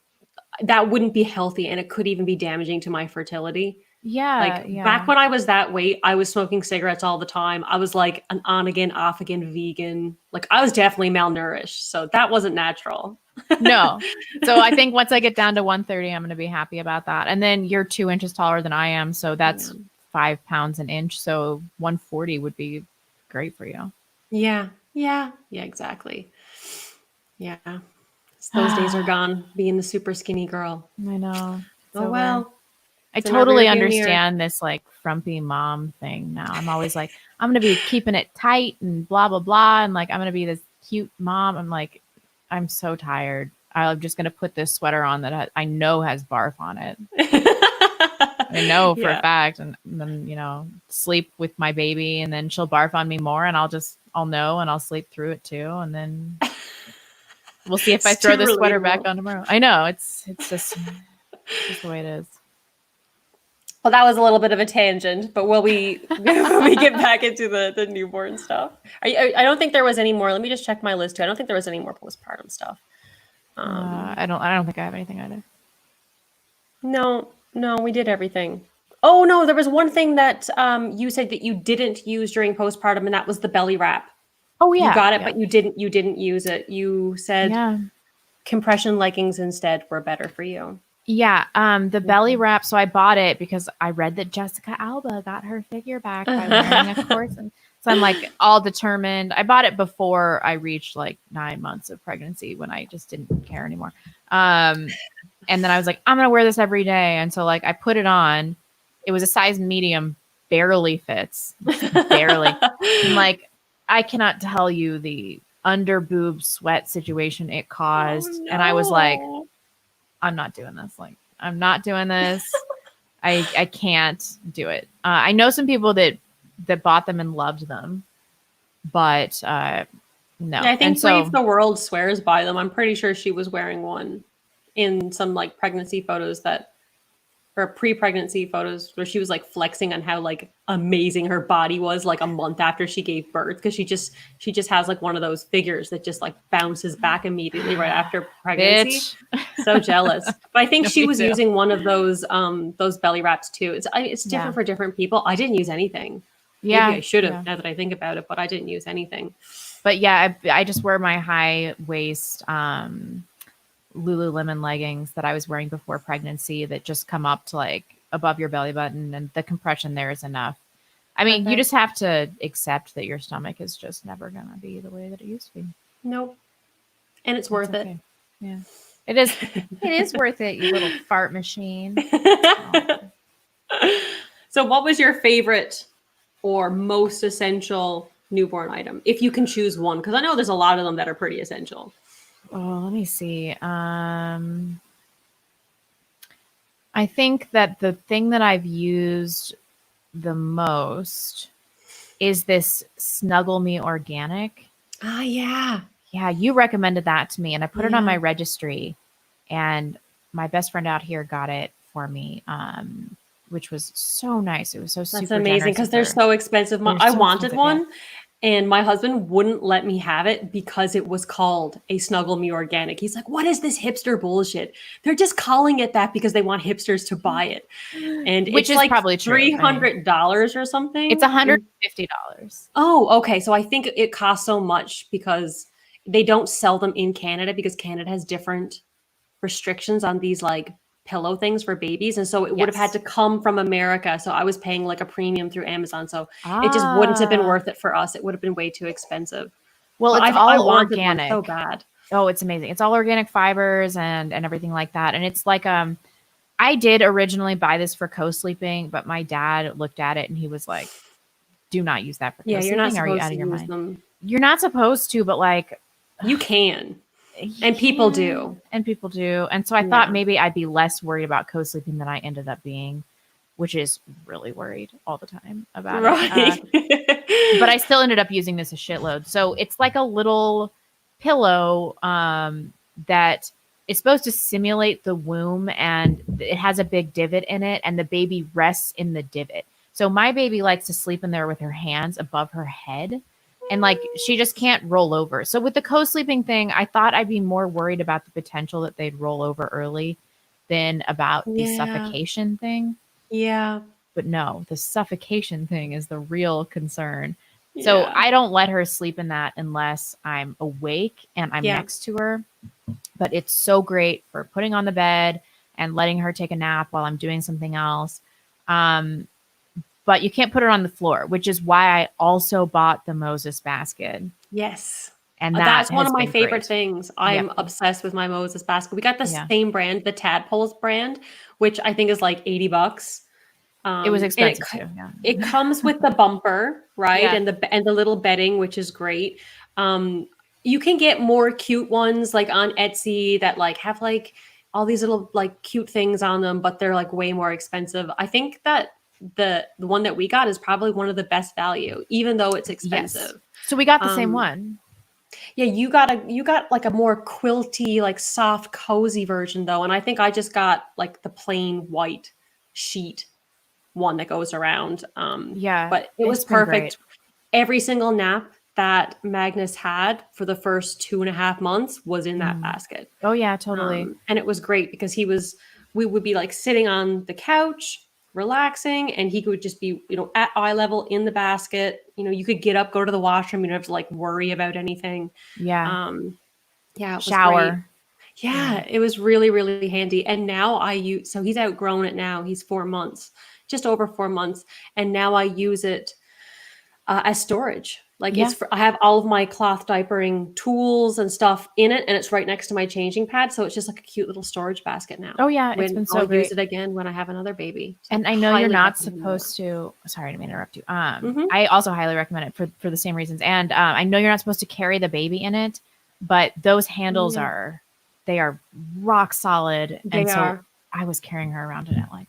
B: that wouldn't be healthy, and it could even be damaging to my fertility.
A: Yeah.
B: Like back
A: Yeah.
B: when I was that weight, I was smoking cigarettes all the time. I was like an on again, off again vegan. Like I was definitely malnourished, so that wasn't natural.
A: No. So I think once I get down to 130, I'm going to be happy about that. And then you're 2 inches taller than I am. So
B: Yeah.
A: that's 5 pounds an inch. So 140 would be great for you.
B: Yeah. Yeah. Yeah, exactly. Yeah. Those days are gone, being the super skinny girl.
A: I know. It's
B: Oh
A: over.
B: well.
A: I
B: It's in our
A: totally
B: rearview mirror.
A: understand this like frumpy mom thing now. I'm always like, I'm going to be keeping it tight and blah, blah, blah. And like, I'm going to be this cute mom. I'm like, I'm so tired. I'm just going to put this sweater on that I know has barf on it. I know for a
B: Yeah.
A: fact. And then, sleep with my baby and then she'll barf on me more and I'll know and I'll sleep through it too. And then we'll see if I
B: It's
A: throw
B: too
A: the sweater back
B: relatable.
A: on tomorrow. I know it's just the way it is.
B: Well, that was a little bit of a tangent, but will we will we get back into the newborn stuff? I don't think there was any more. Let me just check my list too. I don't think there was any more postpartum stuff.
A: I don't think I have anything either.
B: No, we did everything. Oh no, there was one thing that you said that you didn't use during postpartum, and that was the belly wrap.
A: Oh
B: You
A: yeah.
B: got it,
A: Yeah.
B: but you didn't use it. You said
A: Yeah.
B: compression leggings instead were better for you.
A: Yeah, the belly wrap. So I bought it because I read that Jessica Alba got her figure back by wearing a corset. So I'm like all determined. I bought it before I reached like 9 months of pregnancy when I just didn't care anymore. And then I was like, I'm gonna wear this every day. And so like I put it on. It was a size medium, barely fits, barely. And like I cannot tell you the under boob sweat situation it caused. And I was like,
B: no.
A: I'm not doing this. Like, I'm not doing this. I can't do it. I know some people that bought them and loved them, but no.
B: Yeah, I think
A: And
B: Brave
A: so,
B: the World swears by them. I'm pretty sure she was wearing one in some like pregnancy photos or pre-pregnancy photos where she was like flexing on how like amazing her body was like a month after she gave birth, because she just has like one of those figures that just like bounces back immediately right after pregnancy.
A: bitch.
B: So jealous. But I think
A: No,
B: she
A: me
B: was
A: too.
B: using one of those belly wraps too. It's different
A: Yeah.
B: for different people. I didn't use anything. Maybe
A: Yeah.
B: I should have,
A: Yeah.
B: now that I think about it, but I didn't use anything.
A: But yeah, I just wear my high waist Lululemon leggings that I was wearing before pregnancy that just come up to like above your belly button, and the compression there is enough. I mean, you
B: Perfect.
A: just have to accept that your stomach is just never going to be the way that it used to be.
B: Nope. And it's worth
A: okay. Yeah. It is. It is worth it, you little fart machine.
B: it. So what was your favorite or most essential newborn item, if you can choose one? Because I know there's a lot of them that are pretty essential.
A: Oh, let me see. I think that the thing that I've used the most is this Snuggle Me Organic.
B: Ah, yeah.
A: Yeah, you recommended that to me, and I put it on my registry. And my best friend out here got it for me, which was so nice. It was so
B: That's
A: super
B: amazing
A: generous
B: because
A: of
B: they're
A: her.
B: so expensive.
A: They're
B: I
A: so
B: wanted
A: expensive, yeah.
B: one, and my husband wouldn't let me have it because it was called a Snuggle Me Organic. He's like, "What is this hipster bullshit? They're just calling it that because they want hipsters to buy it." And
A: Which
B: it's
A: is
B: like
A: probably true.
B: $300 or something.
A: It's $150.
B: Oh, okay. So I think it costs so much because they don't sell them in Canada because Canada has different restrictions on these like pillow things for babies. And so it would have had
A: Yes.
B: to come from America. So I was paying like a premium through Amazon. So it just wouldn't have been
A: Ah.
B: worth it for us. It would have been way too expensive.
A: Well,
B: But
A: it's
B: I
A: all
B: wanted one so
A: organic.
B: bad.
A: Oh, it's amazing. It's all organic fibers and everything like that. And it's like I did originally buy this for co-sleeping, but my dad looked at it and he was like, "Do not use that for
B: Yeah, you're not
A: co-sleeping. Are you
B: supposed
A: out
B: to
A: of your
B: use
A: mind?"
B: them.
A: You're not supposed to, but like
B: You can.
A: you
B: And people
A: can,
B: do.
A: and people do. And so I thought
B: Yeah.
A: maybe I'd be less worried about co-sleeping than I ended up being, which is really worried all the time about
B: Right.
A: it. But I still ended up using this a shitload. So it's like a little pillow that is supposed to simulate the womb, and it has a big divot in it, and the baby rests in the divot. So my baby likes to sleep in there with her hands above her head. And like she just can't roll over. So with the co-sleeping thing, I thought I'd be more worried about the potential that they'd roll over early than about the
B: Yeah.
A: suffocation thing.
B: Yeah.
A: But no, the suffocation thing is the real concern. So
B: Yeah.
A: I don't let her sleep in that unless I'm awake and I'm
B: Yeah.
A: next to her. But it's so great for putting on the bed and letting her take a nap while I'm doing something else. But you can't put it on the floor, which is why I also bought the Moses basket.
B: Yes.
A: And that
B: That's one
A: has
B: of my
A: been
B: favorite
A: great.
B: things. I'm
A: Yep.
B: obsessed with my Moses basket. We got the
A: Yeah.
B: same brand, the Tadpoles brand, which I think is like $80.
A: It was
B: And
A: expensive too. Yeah.
B: it comes with the bumper, right?
A: Yeah.
B: And the little bedding, which is great. You can get more cute ones like on Etsy that like have like all these little like cute things on them, but they're like way more expensive. I think that the one that we got is probably one of the best value, even though it's expensive.
A: Yes. So we got the same
B: Um,
A: one.
B: Yeah, you got like a more quilty, like soft, cozy version though, and I think I just got like the plain white sheet one that goes around.
A: Yeah.
B: But it was
A: It's been great.
B: perfect. Every single nap that Magnus had for the first 2.5 months was in that basket.
A: Oh yeah, totally.
B: And it was great because we would be like sitting on the couch, relaxing, and he could just be, at eye level in the basket. You could get up, go to the washroom. You don't have to like worry about anything.
A: Yeah.
B: Yeah, it was great.
A: Shower.
B: Yeah, it was really, really handy. And now so he's outgrown it now. He's 4 months, just over 4 months. And now I use it as storage. Like
A: Yeah.
B: I have all of my cloth diapering tools and stuff in it, and it's right next to my changing pad. So it's just like a cute little storage basket now.
A: Oh yeah, it's been so
B: I'll
A: great.
B: use it again when I have another baby. So
A: And I know you're
B: highly
A: not
B: recommend
A: supposed to. Sorry to interrupt you.
B: Mhm.
A: I also highly recommend it for the same reasons. And I know you're not supposed to carry the baby in it, but those handles
B: Yeah.
A: they are rock solid.
B: They
A: And so
B: are.
A: I was carrying her around in it like,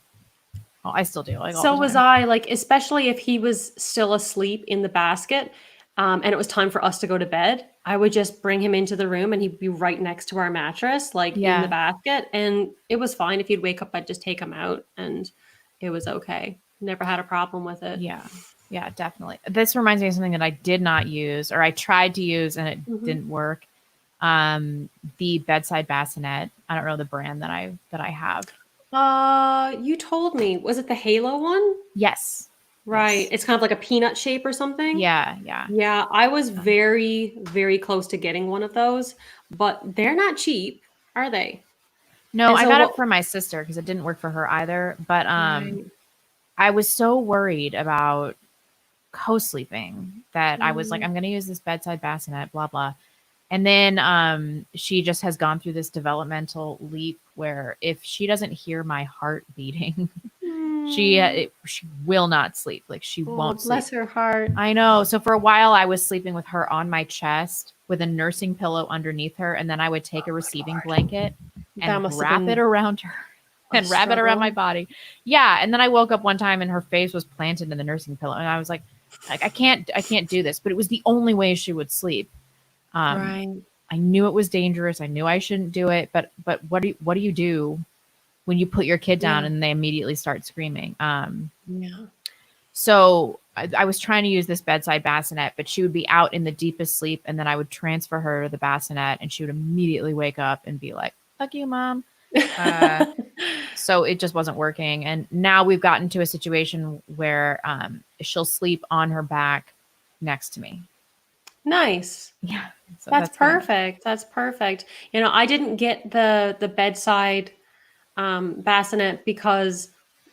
A: oh, I still do. Like all
B: So
A: the
B: was
A: time.
B: I, like, especially if he was still asleep in the basket, and it was time for us to go to bed, I would just bring him into the room and he'd be right next to our mattress, like in
A: Yeah.
B: the basket. And it was fine. If he'd wake up, I'd just take him out and it was okay. Never had a problem with it.
A: Yeah. Yeah, definitely. This reminds me of something that I did not use, or I tried to use and it
B: Mhm.
A: didn't work. The bedside bassinet. I don't know the brand that I have.
B: You told me. Was it the Halo one?
A: Yes.
B: Right.
A: Yes.
B: It's kind of like a peanut shape or something.
A: Yeah. Yeah.
B: Yeah, I was very, very close to getting one of those, but they're not cheap, are they?
A: No,
B: And
A: I
B: so
A: got it
B: what
A: for my sister because it didn't work for her either. But
B: Right.
A: I was so worried about co-sleeping that I was like,
B: Mm.
A: I'm going to use this bedside bassinet, blah blah. And then she just has gone through this developmental leap where if she doesn't hear my heart beating, she will not sleep. Like she
B: Oh,
A: won't sleep.
B: bless her heart.
A: I know. So for a while, I was sleeping with her on my chest with a nursing pillow underneath her, and then I would take a receiving blanket
B: That
A: and
B: must have
A: wrap
B: been
A: it around her
B: a
A: and wrap it around my
B: struggle.
A: body. Yeah, and then I woke up one time and her face was planted in the nursing pillow, and I was like I can't do this. But it was the only way she would sleep.
B: Right.
A: I knew it was dangerous. I knew I shouldn't do it. But what do you do when you put your kid down
B: Yeah.
A: and they immediately start screaming?
B: Yeah.
A: So I was trying to use this bedside bassinet, but she would be out in the deepest sleep, and then I would transfer her to the bassinet, and she would immediately wake up and be like, "Fuck you, mom." So it just wasn't working. And now we've gotten to a situation where she'll sleep on her back next to me.
B: Nice.
A: Yeah. So
B: That's
A: that's gonna.
B: perfect. That's perfect. I didn't get the bedside bassinet because,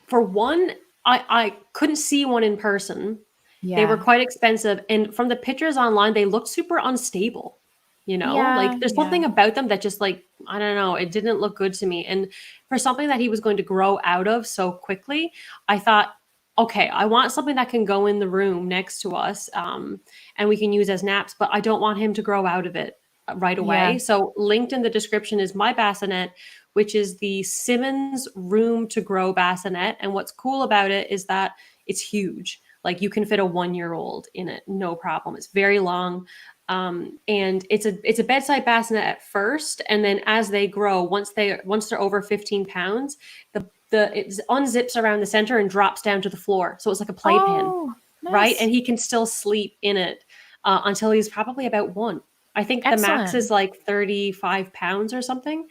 B: for one, I couldn't see one in person. They were
A: Yeah.
B: quite expensive, and from the pictures online, they looked super unstable.
A: Yeah.
B: Like there's
A: Yeah.
B: something about them that just, like, I don't know, it didn't look good to me. And for something that he was going to grow out of so quickly, I thought, okay, I want something that can go in the room next to us, and we can use as naps, but I don't want him to grow out of it right
A: Yeah.
B: away. So linked in the description is my bassinet, which is the Simmons Room to Grow bassinet. And what's cool about it is that it's huge. Like, you can fit a 1-year-old in it, no problem. It's very long, and it's a bedside bassinet at first, and then as they grow, once they're over 15 pounds, it unzips around the center and drops down to the floor. So it's like a playpen,
A: Oh,
B: right?
A: nice.
B: And he can still sleep in it until he's probably about 1. I think the max
A: Excellent.
B: is like 35 pounds or something,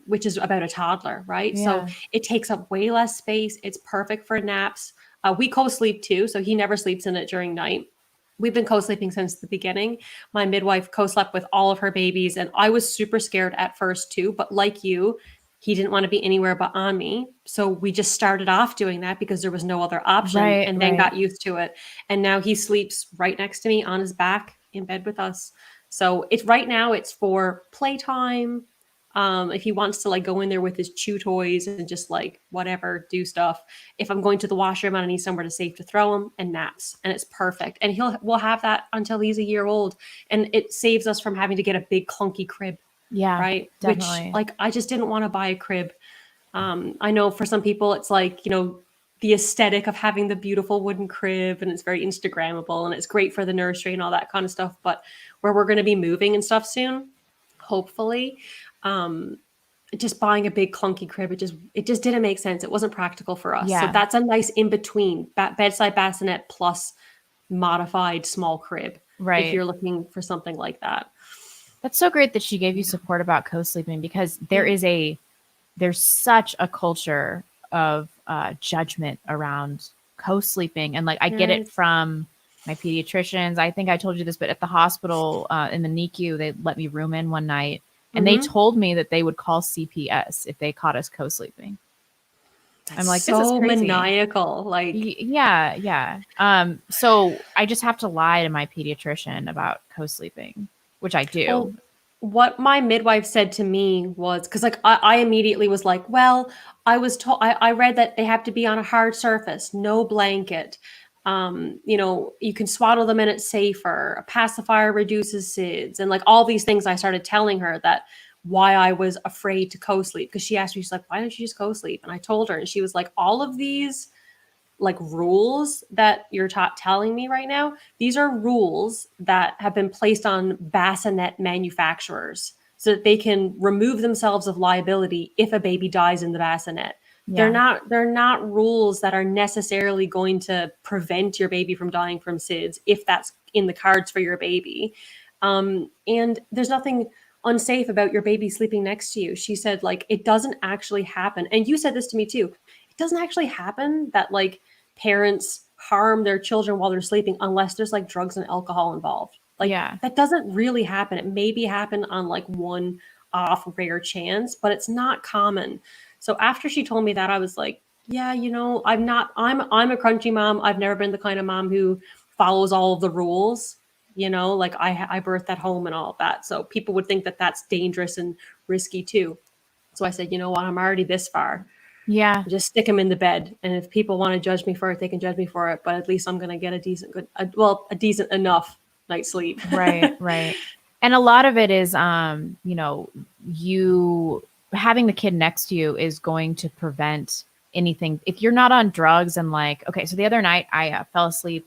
B: which is about a toddler, right? So
A: Yeah.
B: it takes up way less space. It's perfect for naps. We co-sleep too, so he never sleeps in it during night. We've been co-sleeping since the beginning. My midwife co-slept with all of her babies, and I was super scared at first too. But like you, he didn't want to be anywhere but on me. So we just started off doing that because there was no other option,
A: Right.
B: and then
A: Right.
B: got used to it. And now he sleeps right next to me on his back in bed with us. So it's right now it's for playtime. If he wants to, like, go in there with his chew toys and just, like, whatever, do stuff. If I'm going to the washroom and I need somewhere to safe to throw him, and naps, and it's perfect. And we'll have that until he's a year old, and it saves us from having to get a big clunky crib,
A: Yeah.
B: right? Which,
A: Definitely.
B: like, I just didn't want to buy a crib. I know for some people it's like, the aesthetic of having the beautiful wooden crib, and it's very Instagrammable, and it's great for the nursery and all that kind of stuff. But where we're going to be moving and stuff soon, hopefully, um, just buying a big clunky crib, it just didn't make sense. It wasn't practical for us. So
A: Yeah.
B: that's a nice in between, bedside bassinet plus modified small crib, if
A: Right.
B: you're looking for something like that.
A: That's so great that she gave you
B: Yeah.
A: support about co-sleeping, because
B: Yeah.
A: there's such a culture of judgment around co-sleeping. And like, I get it
B: Right.
A: from my pediatricians. I think I told you this, but at the hospital, in the NICU, they let me room in one night, and they
B: Mm-hmm.
A: told me that they would call CPS if they caught us co-sleeping. I'm
B: That's
A: like, this is
B: so
A: crazy.
B: maniacal. Like,
A: Yeah, yeah. So I just have to lie to my pediatrician about co-sleeping, which I
B: well,
A: do.
B: what my midwife said to me was, because, like, I immediately was like, well, I was told, I read that they have to be on a hard surface, no blanket. You can swaddle them and it's safer. A pacifier reduces SIDS, and, like, all these things. I started telling her that why I was afraid to co-sleep, because she asked me, she's like, why don't you just co-sleep? And I told her, and she was like, all of these, like, rules that you're telling me right now, these are rules that have been placed on bassinet manufacturers so that they can remove themselves of liability if a baby dies in the bassinet.
A: Yeah.
B: They're not rules that are necessarily going to prevent your baby from dying from SIDS if that's in the cards for your baby. And there's nothing unsafe about your baby sleeping next to you. She said, like, it doesn't actually happen. And you said this to me too. It doesn't actually happen that, like, parents harm their children while they're sleeping unless there's, like, drugs and alcohol involved. Like,
A: Yeah.
B: that doesn't really happen. It maybe happen on, like, one off rare chance, but it's not common. So after she told me that, I was like, yeah, I'm a crunchy mom. I've never been the kind of mom who follows all of the rules. Like, I birthed at home and all of that. So people would think that that's dangerous and risky too. So I said, you know what? I'm already this far.
A: Yeah.
B: Just stick them in the bed, and if people want to judge me for it, they can judge me for it. But at least I'm going to get a decent enough night's sleep.
A: Right, right. And a lot of it is, you having the kid next to you is going to prevent anything. If you're not on drugs and, like, okay, so the other night I fell asleep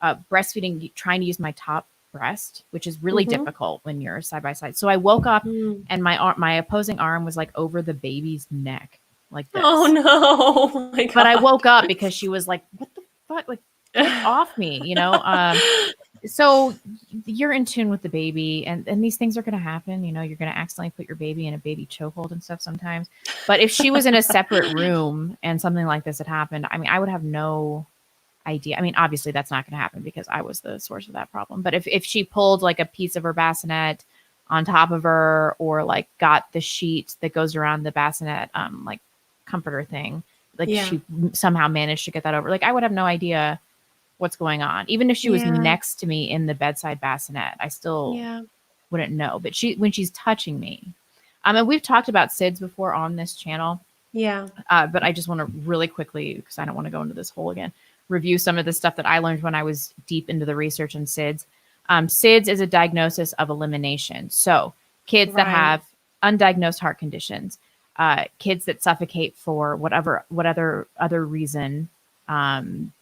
A: breastfeeding, trying to use my top breast, which is really difficult when you're side by side. So I woke up and my opposing arm was like over the baby's neck like this.
B: Oh no. Oh my God.
A: But I woke up because she was like, what the fuck? Like, get off me, you know? So you're in tune with the baby, and these things are going to happen. You know, you're going to accidentally put your baby in a baby chokehold and stuff sometimes. But if she was in a separate room and something like this had happened, I mean, I would have no idea. I mean, obviously that's not going to happen because I was the source of that problem. But if she pulled like a piece of her bassinet on top of her, or like got the sheet that goes around the bassinet, like comforter thing, like she somehow managed to get that over, like I would have no idea what's going on. Even if she was next to me in the bedside bassinet, I still wouldn't know. But when she's touching me, and we've talked about SIDS before on this channel.
B: Yeah.
A: But I just want to really quickly, because I don't want to go into this hole again, review some of the stuff that I learned when I was deep into the research on SIDS. SIDS is a diagnosis of elimination. So kids that have undiagnosed heart conditions, kids that suffocate for whatever other reason,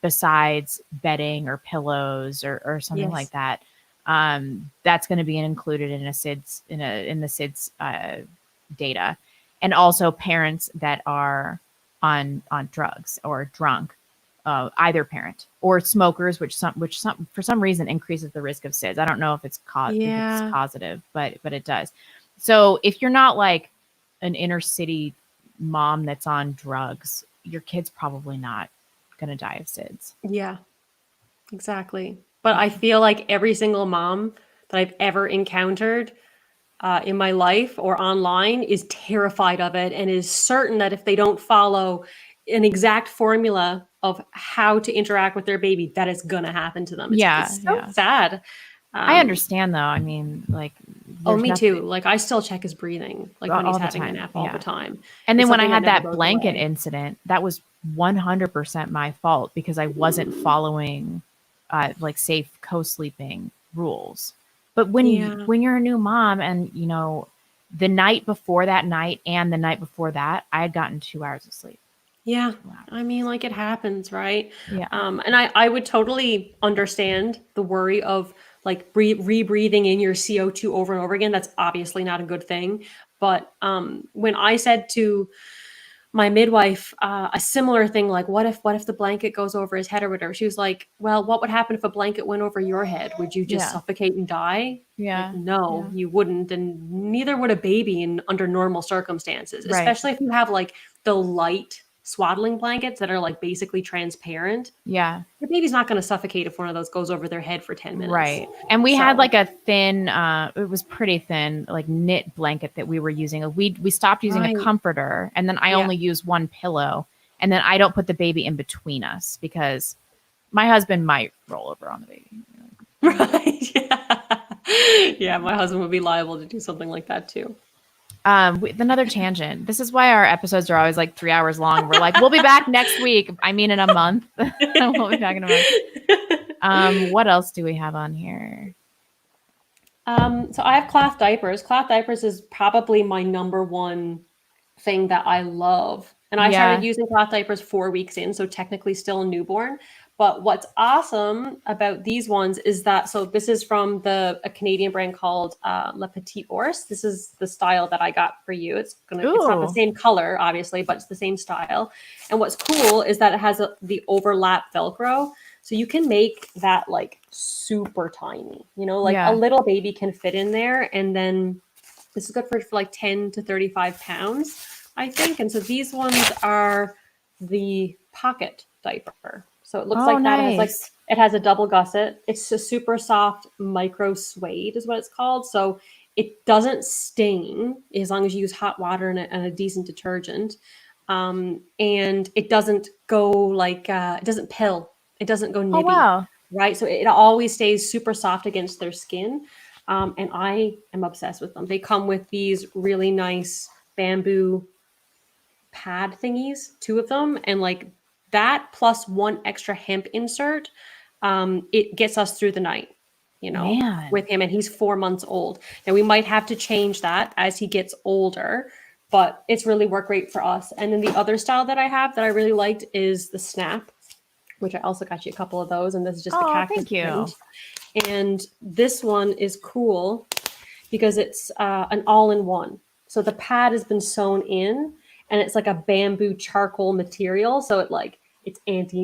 A: besides bedding or pillows or something like that, that's going to be included in a SIDS in the SIDS data, and also parents that are on drugs or drunk, either parent, or smokers, which for some reason increases the risk of SIDS. I don't know if it's causative, but it does. So if you're not like an inner city mom that's on drugs, your kid's probably not going to die of SIDS.
B: Yeah, exactly. But I feel like every single mom that I've ever encountered in my life or online is terrified of it, and is certain that if they don't follow an exact formula of how to interact with their baby, that is going to happen to them. It's so sad.
A: I understand though. I mean, like,
B: me too. Like, I still check his breathing, like when he's having a nap all the time.
A: And then when I had that blanket incident, that was 100% my fault because I wasn't following like safe co-sleeping rules. But when you're a new mom, and you know, the night before that night and the night before that, I had gotten 2 hours of sleep.
B: Yeah. I mean, like, it happens, right?
A: Yeah.
B: And I would totally understand the worry of like rebreathing in your CO2 over and over again. That's obviously not a good thing. But when I said to my midwife a similar thing, like, what if the blanket goes over his head or whatever, she was like, well, what would happen if a blanket went over your head? Would you just suffocate and die?
A: Yeah.
B: Like, no, you wouldn't. And neither would a baby under normal circumstances, especially if you have like the light swaddling blankets that are like basically transparent.
A: Yeah.
B: Your baby's not going to suffocate if one of those goes over their head for 10 minutes.
A: Right. And we had like a thin, it was pretty thin, like knit blanket that we were using. We stopped using a comforter, and then I only use one pillow, and then I don't put the baby in between us because my husband might roll over on the baby.
B: Right. Yeah, my husband would be liable to do something like that too.
A: Another tangent. This is why our episodes are always like 3 hours long. We're like, we'll be back next week. I mean, in a month. We'll be back in a month. What else do we have on here?
B: So I have cloth diapers. Cloth diapers is probably my number one thing that I love. And I started using cloth diapers 4 weeks in, so technically still a newborn. But what's awesome about these ones is that, so this is from a Canadian brand called Le Petit Ours. This is the style that I got for you. It's not the same color, obviously, but it's the same style. And what's cool is that it has the overlap Velcro. So you can make that like super tiny, you know, like a little baby can fit in there. And then this is good for like 10 to 35 pounds, I think. And so these ones are the pocket diaper. So it looks like that. It has a double gusset. It's a super soft micro suede is what it's called. So it doesn't stain as long as you use hot water and a decent detergent. And it doesn't go like, it doesn't pill. It doesn't go nibby. Oh, wow. Right. So it always stays super soft against their skin. And I am obsessed with them. They come with these really nice bamboo pad thingies, 2 of them. And like, that plus 1 extra hemp insert, it gets us through the night, you know, with him. And he's 4 months old. Now we might have to change that as he gets older, but it's really worked great for us. And then the other style that I have that I really liked is the snap, which I also got you a couple of those. And this is just the cactus print. And this one is cool because it's an all-in-one. So the pad has been sewn in, and it's like a bamboo charcoal material. So it's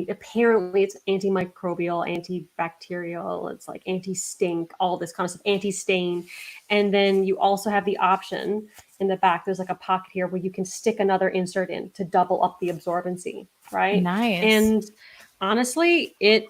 B: apparently it's antimicrobial, antibacterial, it's like anti-stink, all this kind of stuff, anti-stain. And then you also have the option in the back, there's like a pocket here where you can stick another insert in to double up the absorbency, right?
A: Nice.
B: And honestly, it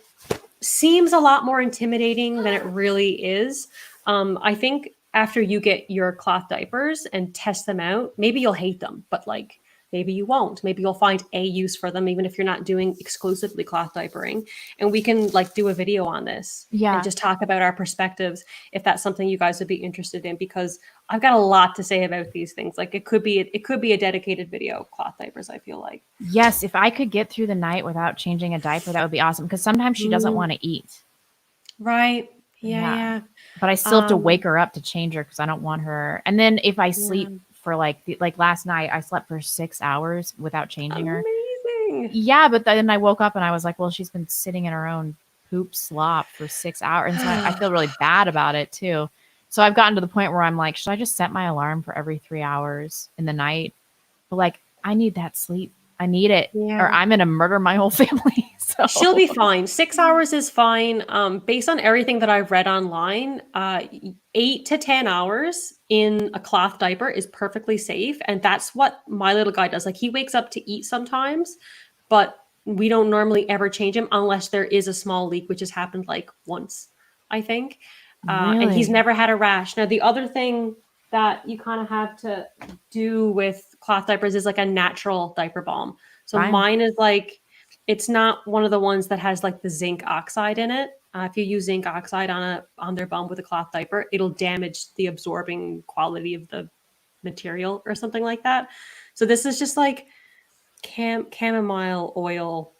B: seems a lot more intimidating than it really is. I think after you get your cloth diapers and test them out, maybe you'll hate them, but like maybe you won't. Maybe you'll find a use for them, even if you're not doing exclusively cloth diapering. And we can like do a video on this and just talk about our perspectives if that's something you guys would be interested in, because I've got a lot to say about these things. Like it could be a dedicated video, cloth diapers, I feel like.
A: Yes, if I could get through the night without changing a diaper, that would be awesome. Because sometimes she doesn't want to eat.
B: Right. Yeah.
A: But I still have to wake her up to change her because I don't want her. And then if I sleep for like last night, I slept for 6 hours without changing her.
B: Amazing.
A: Yeah, but then I woke up and I was like, well, she's been sitting in her own poop slop for 6 hours. And so I feel really bad about it too. So I've gotten to the point where I'm like, should I just set my alarm for every 3 hours in the night? But like, I need that sleep. I need it, or I'm going to murder my whole family. So
B: she'll be fine. 6 hours is fine. Based on everything that I've read online, 8 to 10 hours in a cloth diaper is perfectly safe. And that's what my little guy does. Like he wakes up to eat sometimes, but we don't normally ever change him unless there is a small leak, which has happened like once, I think. And he's never had a rash. Now, the other thing that you kind of have to do with cloth diapers is like a natural diaper balm. So mine is like, it's not one of the ones that has like the zinc oxide in it. If you use zinc oxide on their bum with a cloth diaper, it'll damage the absorbing quality of the material or something like that. So this is just like chamomile oil,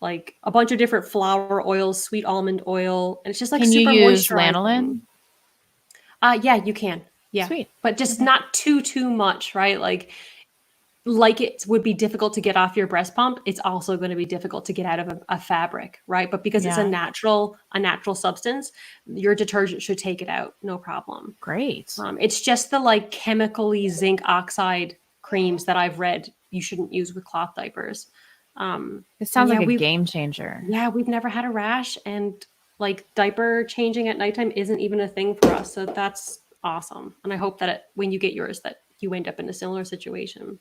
B: like a bunch of different flower oils, sweet almond oil, and it's just like
A: can
B: super
A: you use
B: moisturizing.
A: lanolin?
B: Yeah, you can. Yeah,
A: sweet,
B: but just not too much, right? Like it would be difficult to get off your breast pump, it's also going to be difficult to get out of a fabric, right? But because it's a natural substance, your detergent should take it out, no problem.
A: Great.
B: It's just the like chemically zinc oxide creams that I've read you shouldn't use with cloth diapers.
A: It sounds like a game changer.
B: Yeah, we've never had a rash, and like diaper changing at nighttime isn't even a thing for us. So that's awesome. And I hope that when you get yours, that you end up in a similar situation.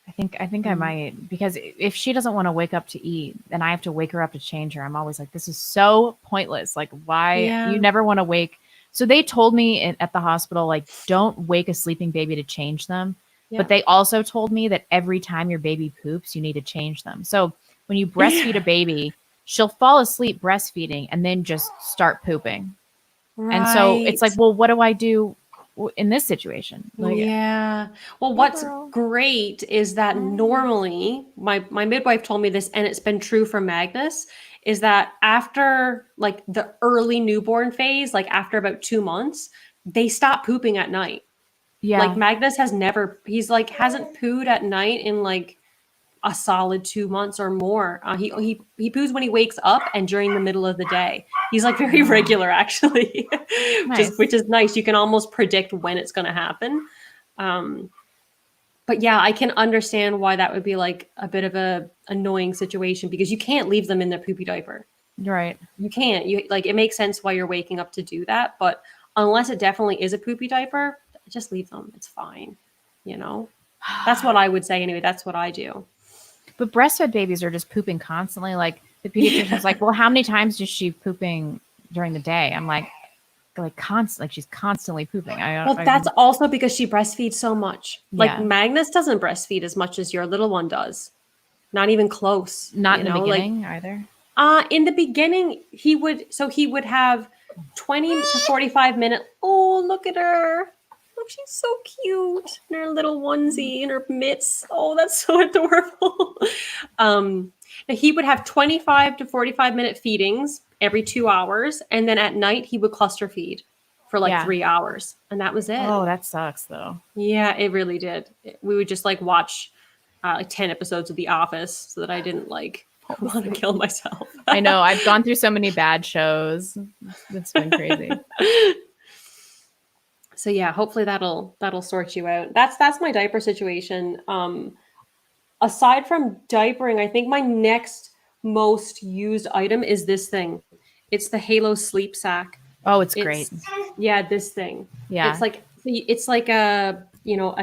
A: I think I might, because if she doesn't want to wake up to eat, then I have to wake her up to change her. I'm always like, this is so pointless. Like, why you never want to wake. So they told me at the hospital, like, don't wake a sleeping baby to change them. Yeah. But they also told me that every time your baby poops, you need to change them. So when you breastfeed a baby, she'll fall asleep breastfeeding and then just start pooping. Right. And so it's like, well, what do I do in this situation?
B: Like, yeah. Well, what's great is that normally my midwife told me this, and it's been true for Magnus, is that after like the early newborn phase, like after about 2 months, they stop pooping at night. Yeah. Like Magnus hasn't pooed at night in like a solid 2 months or more. He poos when he wakes up and during the middle of the day. He's like very regular, actually, which is nice. You can almost predict when it's going to happen. But yeah, I can understand why that would be like a bit of a annoying situation, because you can't leave them in their poopy diaper.
A: Right.
B: You can't. It makes sense why you're waking up to do that, but unless it definitely is a poopy diaper, just leave them. It's fine. That's what I would say anyway. That's what I do.
A: But breastfed babies are just pooping constantly. Like the pediatrician's like, well, how many times is she pooping during the day? I'm like constant, like she's constantly pooping.
B: That's also because she breastfeeds so much. Like Magnus doesn't breastfeed as much as your little one does. Not even close.
A: Not in the beginning either.
B: In the beginning, he would have 20 to 45 minutes. Oh, look at her. Look, she's so cute in her little onesie and her mitts. Oh, that's so adorable. He would have 25 to 45 minute feedings every 2 hours. And then at night, he would cluster feed for 3 hours. And that was it.
A: Oh, that sucks, though.
B: Yeah, it really did. We would just watch 10 episodes of The Office so that I didn't I want to kill myself.
A: I know. I've gone through so many bad shows. It's been crazy.
B: So yeah, hopefully that'll sort you out. That's my diaper situation. Aside from diapering, I think my next most used item is this thing. It's the Halo Sleep Sack.
A: Oh, it's great.
B: Yeah, this thing.
A: Yeah.
B: It's like a, you know,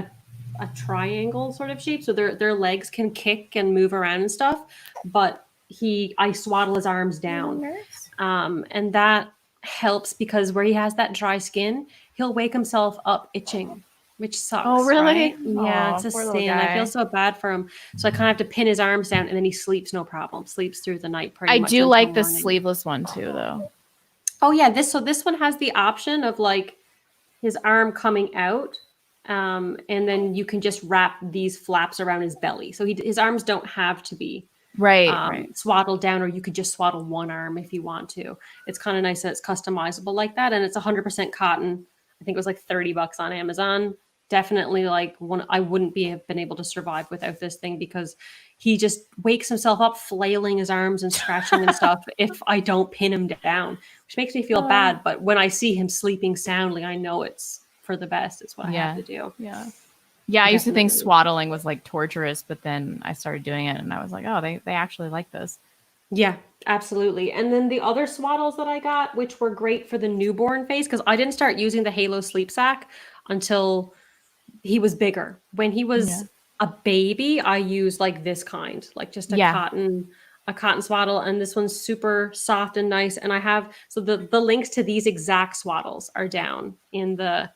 B: a triangle sort of shape. So their legs can kick and move around and stuff. But I swaddle his arms down. And that helps because where he has that dry skin, he'll wake himself up itching, which sucks.
A: Oh, really?
B: Right? Yeah,
A: Aw,
B: it's a
A: poor little
B: sin. I feel
A: guy.
B: so bad for him. So I kind of have to pin his arms down and then he sleeps no problem. Sleeps through the night pretty much.
A: I do
B: until
A: like the
B: morning.
A: sleeveless one too, though.
B: Oh yeah, this one has the option of like his arm coming out, and then you can just wrap these flaps around his belly. So his arms don't have to be
A: Right.
B: swaddled down, or you could just swaddle one arm if you want to. It's kind of nice that it's customizable like that, and it's 100% cotton. I think it was like $30 on Amazon. Definitely like one I wouldn't have been able to survive without this thing because he just wakes himself up flailing his arms and scratching and stuff if I don't pin him down, which makes me feel bad. But when I see him sleeping soundly, I know it's for the best. It's what I have to do.
A: Yeah. Yeah, I used to think swaddling was like torturous, but then I started doing it and I was like, oh, they actually like this.
B: Yeah, absolutely. And then the other swaddles that I got, which were great for the newborn phase, because I didn't start using the Halo Sleep Sack until he was bigger. When he was a baby, I used like this kind, like just a cotton swaddle, and this one's super soft and nice. And I have the links to these exact swaddles are down in the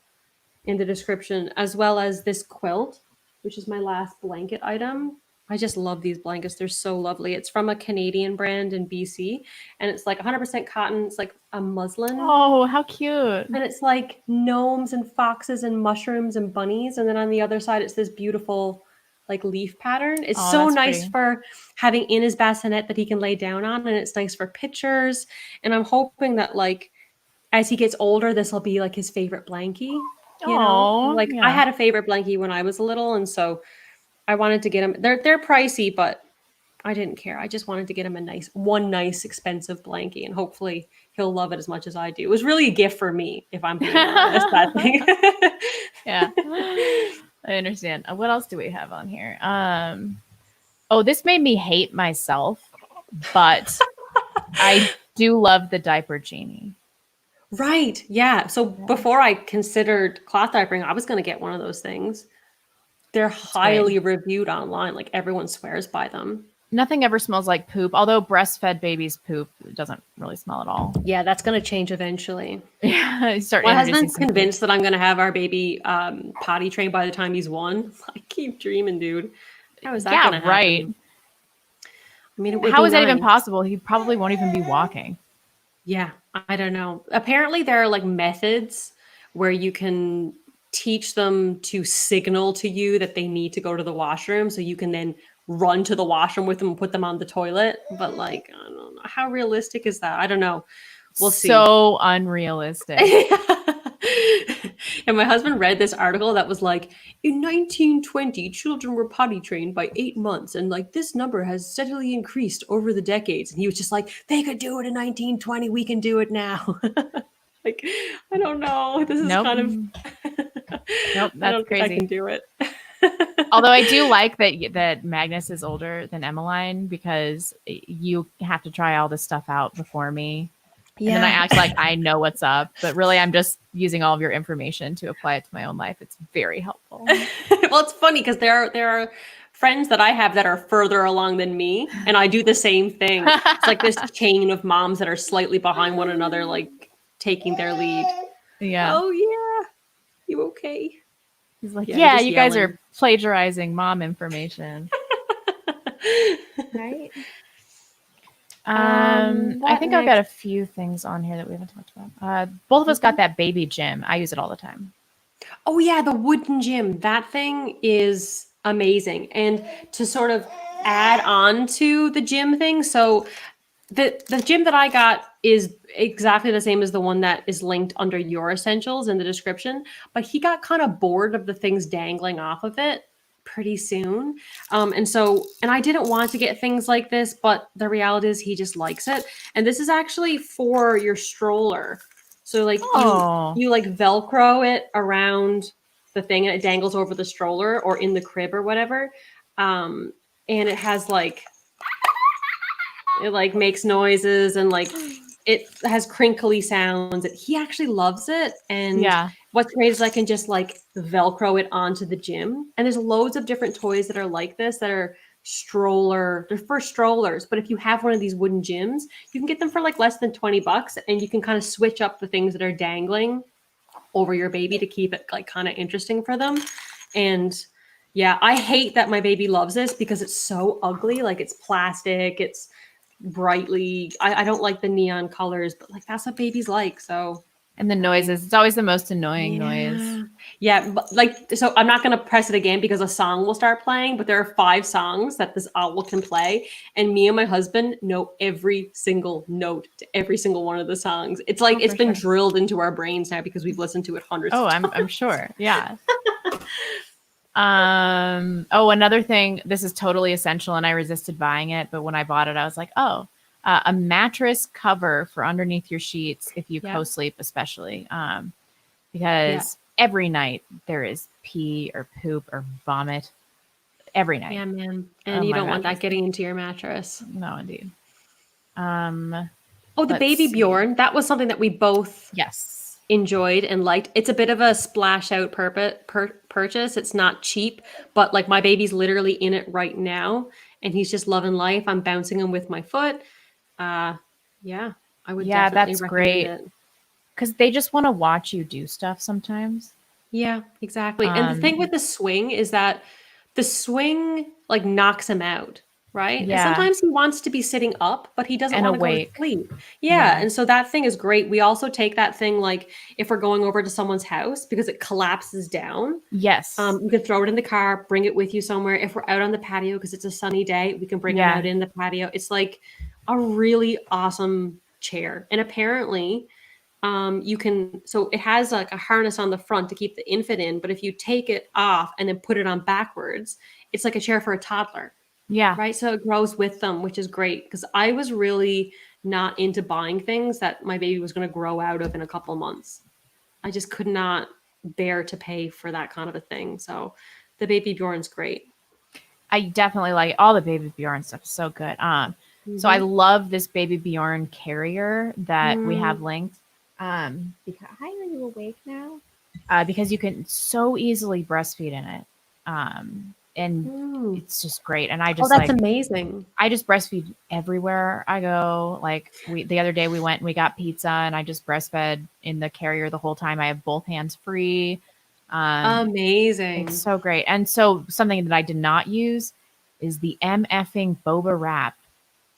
B: description, as well as this quilt, which is my last blanket item. I just love these blankets. They're so lovely. It's from a Canadian brand in BC, and it's like 100% cotton. It's like a muslin.
A: Oh, how cute.
B: And it's like gnomes and foxes and mushrooms and bunnies. And then on the other side, it's this beautiful like leaf pattern. It's so nice for having in his bassinet that he can lay down on. And it's nice for pictures. And I'm hoping that like, as he gets older, this will be like his favorite blankie. You know, like I had a favorite blankie when I was little. And so I wanted to get him, they're pricey, but I didn't care. I just wanted to get him a nice expensive blankie, and hopefully he'll love it as much as I do. It was really a gift for me, if I'm being honest. That thing.
A: Yeah, I understand. What else do we have on here? Oh, this made me hate myself, but I do love the diaper genie.
B: Right. Yeah. So before I considered cloth diapering, I was going to get one of those things. They're highly reviewed online. Like everyone swears by them.
A: Nothing ever smells like poop, although breastfed babies poop doesn't really smell at all.
B: Yeah, that's going to change eventually.
A: Yeah,
B: my husband's convinced that I'm going to have our baby potty trained by the time he's 1. I keep dreaming, dude. How is that going to happen?
A: Right.
B: I mean,
A: how is that even possible? He probably won't even be walking.
B: Yeah, I don't know. Apparently, there are like methods where you can teach them to signal to you that they need to go to the washroom, so you can then run to the washroom with them and put them on the toilet. But like, I don't know, how realistic is that? I don't know. We'll see.
A: So unrealistic.
B: And my husband read this article that was like, in 1920, children were potty trained by 8 months, and like this number has steadily increased over the decades. And he was just like, they could do it in 1920, we can do it now. Like, I don't know. This is kind of
A: nope, that's
B: I don't
A: crazy.
B: think I can do it.
A: Although I do like that Magnus is older than Emmeline, because you have to try all this stuff out before me. Yeah. And then I act like I know what's up, but really I'm just using all of your information to apply it to my own life. It's very helpful.
B: Well, it's funny because there are friends that I have that are further along than me, and I do the same thing. It's like this chain of moms that are slightly behind one another, like taking their lead.
A: Yeah.
B: Oh yeah. You okay?
A: He's like, yeah, you guys are plagiarizing mom information. Right? I think I've got a few things on here that we haven't talked about. Both of us got that baby gym. I use it all the time.
B: Oh yeah, the wooden gym. That thing is amazing. And to sort of add on to the gym thing, so the gym that I got is exactly the same as the one that is linked under your essentials in the description, but he got kind of bored of the things dangling off of it. pretty soon. And I didn't want to get things like this, but the reality is he just likes it. And this is actually for your stroller. So like you like Velcro it around the thing and it dangles over the stroller or in the crib or whatever. And it has like, it like makes noises and like it has crinkly sounds. He actually loves it. And what's great is I can just like Velcro it onto the gym. And there's loads of different toys that are like this that are they're for strollers. But if you have one of these wooden gyms, you can get them for like less than $20 and you can kind of switch up the things that are dangling over your baby to keep it like kind of interesting for them. And yeah, I hate that my baby loves this because it's so ugly. Like it's plastic, it's brightly, I don't like the neon colors, but like that's what babies like. So
A: and the noises, it's always the most annoying noise.
B: Yeah, but like, so I'm not going to press it again because a song will start playing, but there are 5 songs that this owl can play. And me and my husband know every single note to every single one of the songs. It's like, it's been drilled into our brains now because we've listened to it hundreds of times.
A: I'm sure. Yeah. Another thing, this is totally essential and I resisted buying it, but when I bought it, I was like, a mattress cover for underneath your sheets if you co-sleep, especially because every night there is pee or poop or vomit every night.
B: Yeah, man. And you don't want that getting into your mattress.
A: No, indeed.
B: The baby Bjorn, that was something that we both enjoyed and liked. It's a bit of a splash out purchase. It's not cheap, but like my baby's literally in it right now and he's just loving life. I'm bouncing him with my foot. I would definitely recommend
A: great.
B: it.
A: Because they just want to watch you do stuff sometimes.
B: Yeah, exactly. And the thing with the swing is that the swing like knocks him out, right? Yeah. And sometimes he wants to be sitting up, but he doesn't want to go to sleep. Yeah. And so that thing is great. We also take that thing like if we're going over to someone's house because it collapses down.
A: Yes.
B: You can throw it in the car, bring it with you somewhere. If we're out on the patio because it's a sunny day, we can bring it out in the patio. It's like a really awesome chair. And apparently so it has like a harness on the front to keep the infant in, but if you take it off and then put it on backwards, it's like a chair for a toddler.
A: Yeah.
B: Right. So it grows with them, which is great because I was really not into buying things that my baby was going to grow out of in a couple of months. I just could not bear to pay for that kind of a thing. So the baby Bjorn's great.
A: I definitely like all the baby Bjorn stuff. Is so good. So I love this baby Bjorn carrier that we have linked. Because hi, are you awake now? Because you can so easily breastfeed in it. And it's just great. And I just
B: that's amazing.
A: I just breastfeed everywhere I go. Like the other day we went and we got pizza and I just breastfed in the carrier the whole time. I have both hands free.
B: Amazing.
A: It's so great. And so something that I did not use is the MFing boba wrap.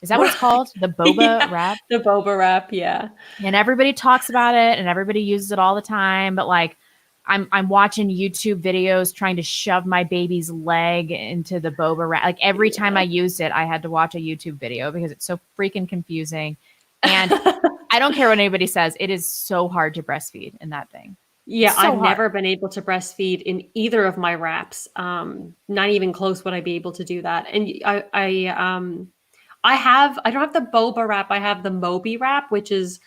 A: Is that what it's called? The boba wrap?
B: The boba wrap, yeah.
A: And everybody talks about it and everybody uses it all the time. But like I'm watching YouTube videos trying to shove my baby's leg into the boba wrap. Like every time I used it, I had to watch a YouTube video because it's so freaking confusing. And I don't care what anybody says. It is so hard to breastfeed in that thing.
B: Yeah, so I've never been able to breastfeed in either of my wraps. Not even close would I be able to do that. And I don't have the boba wrap. I have the Moby wrap, which is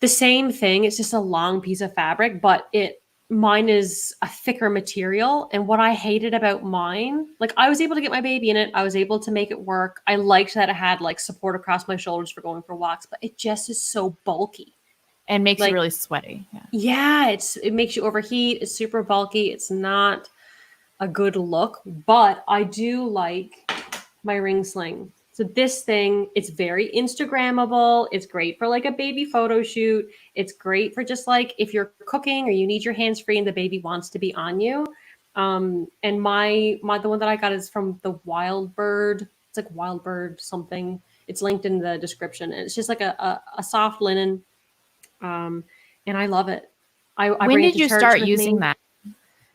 B: the same thing. It's just a long piece of fabric, but mine is a thicker material. And what I hated about mine, like I was able to get my baby in it. I was able to make it work. I liked that it had like support across my shoulders for going for walks, but it just is so bulky.
A: And makes you really sweaty.
B: Yeah, it makes you overheat. It's super bulky. It's not a good look, but I do like my ring sling. So this thing, it's very Instagrammable. It's great for like a baby photo shoot. It's great for just like if you're cooking or you need your hands free and the baby wants to be on you. And the one that I got is from the Wild Bird. It's like Wild Bird something. It's linked in the description. And it's just like a soft linen. And I love it.
A: When did you start using that?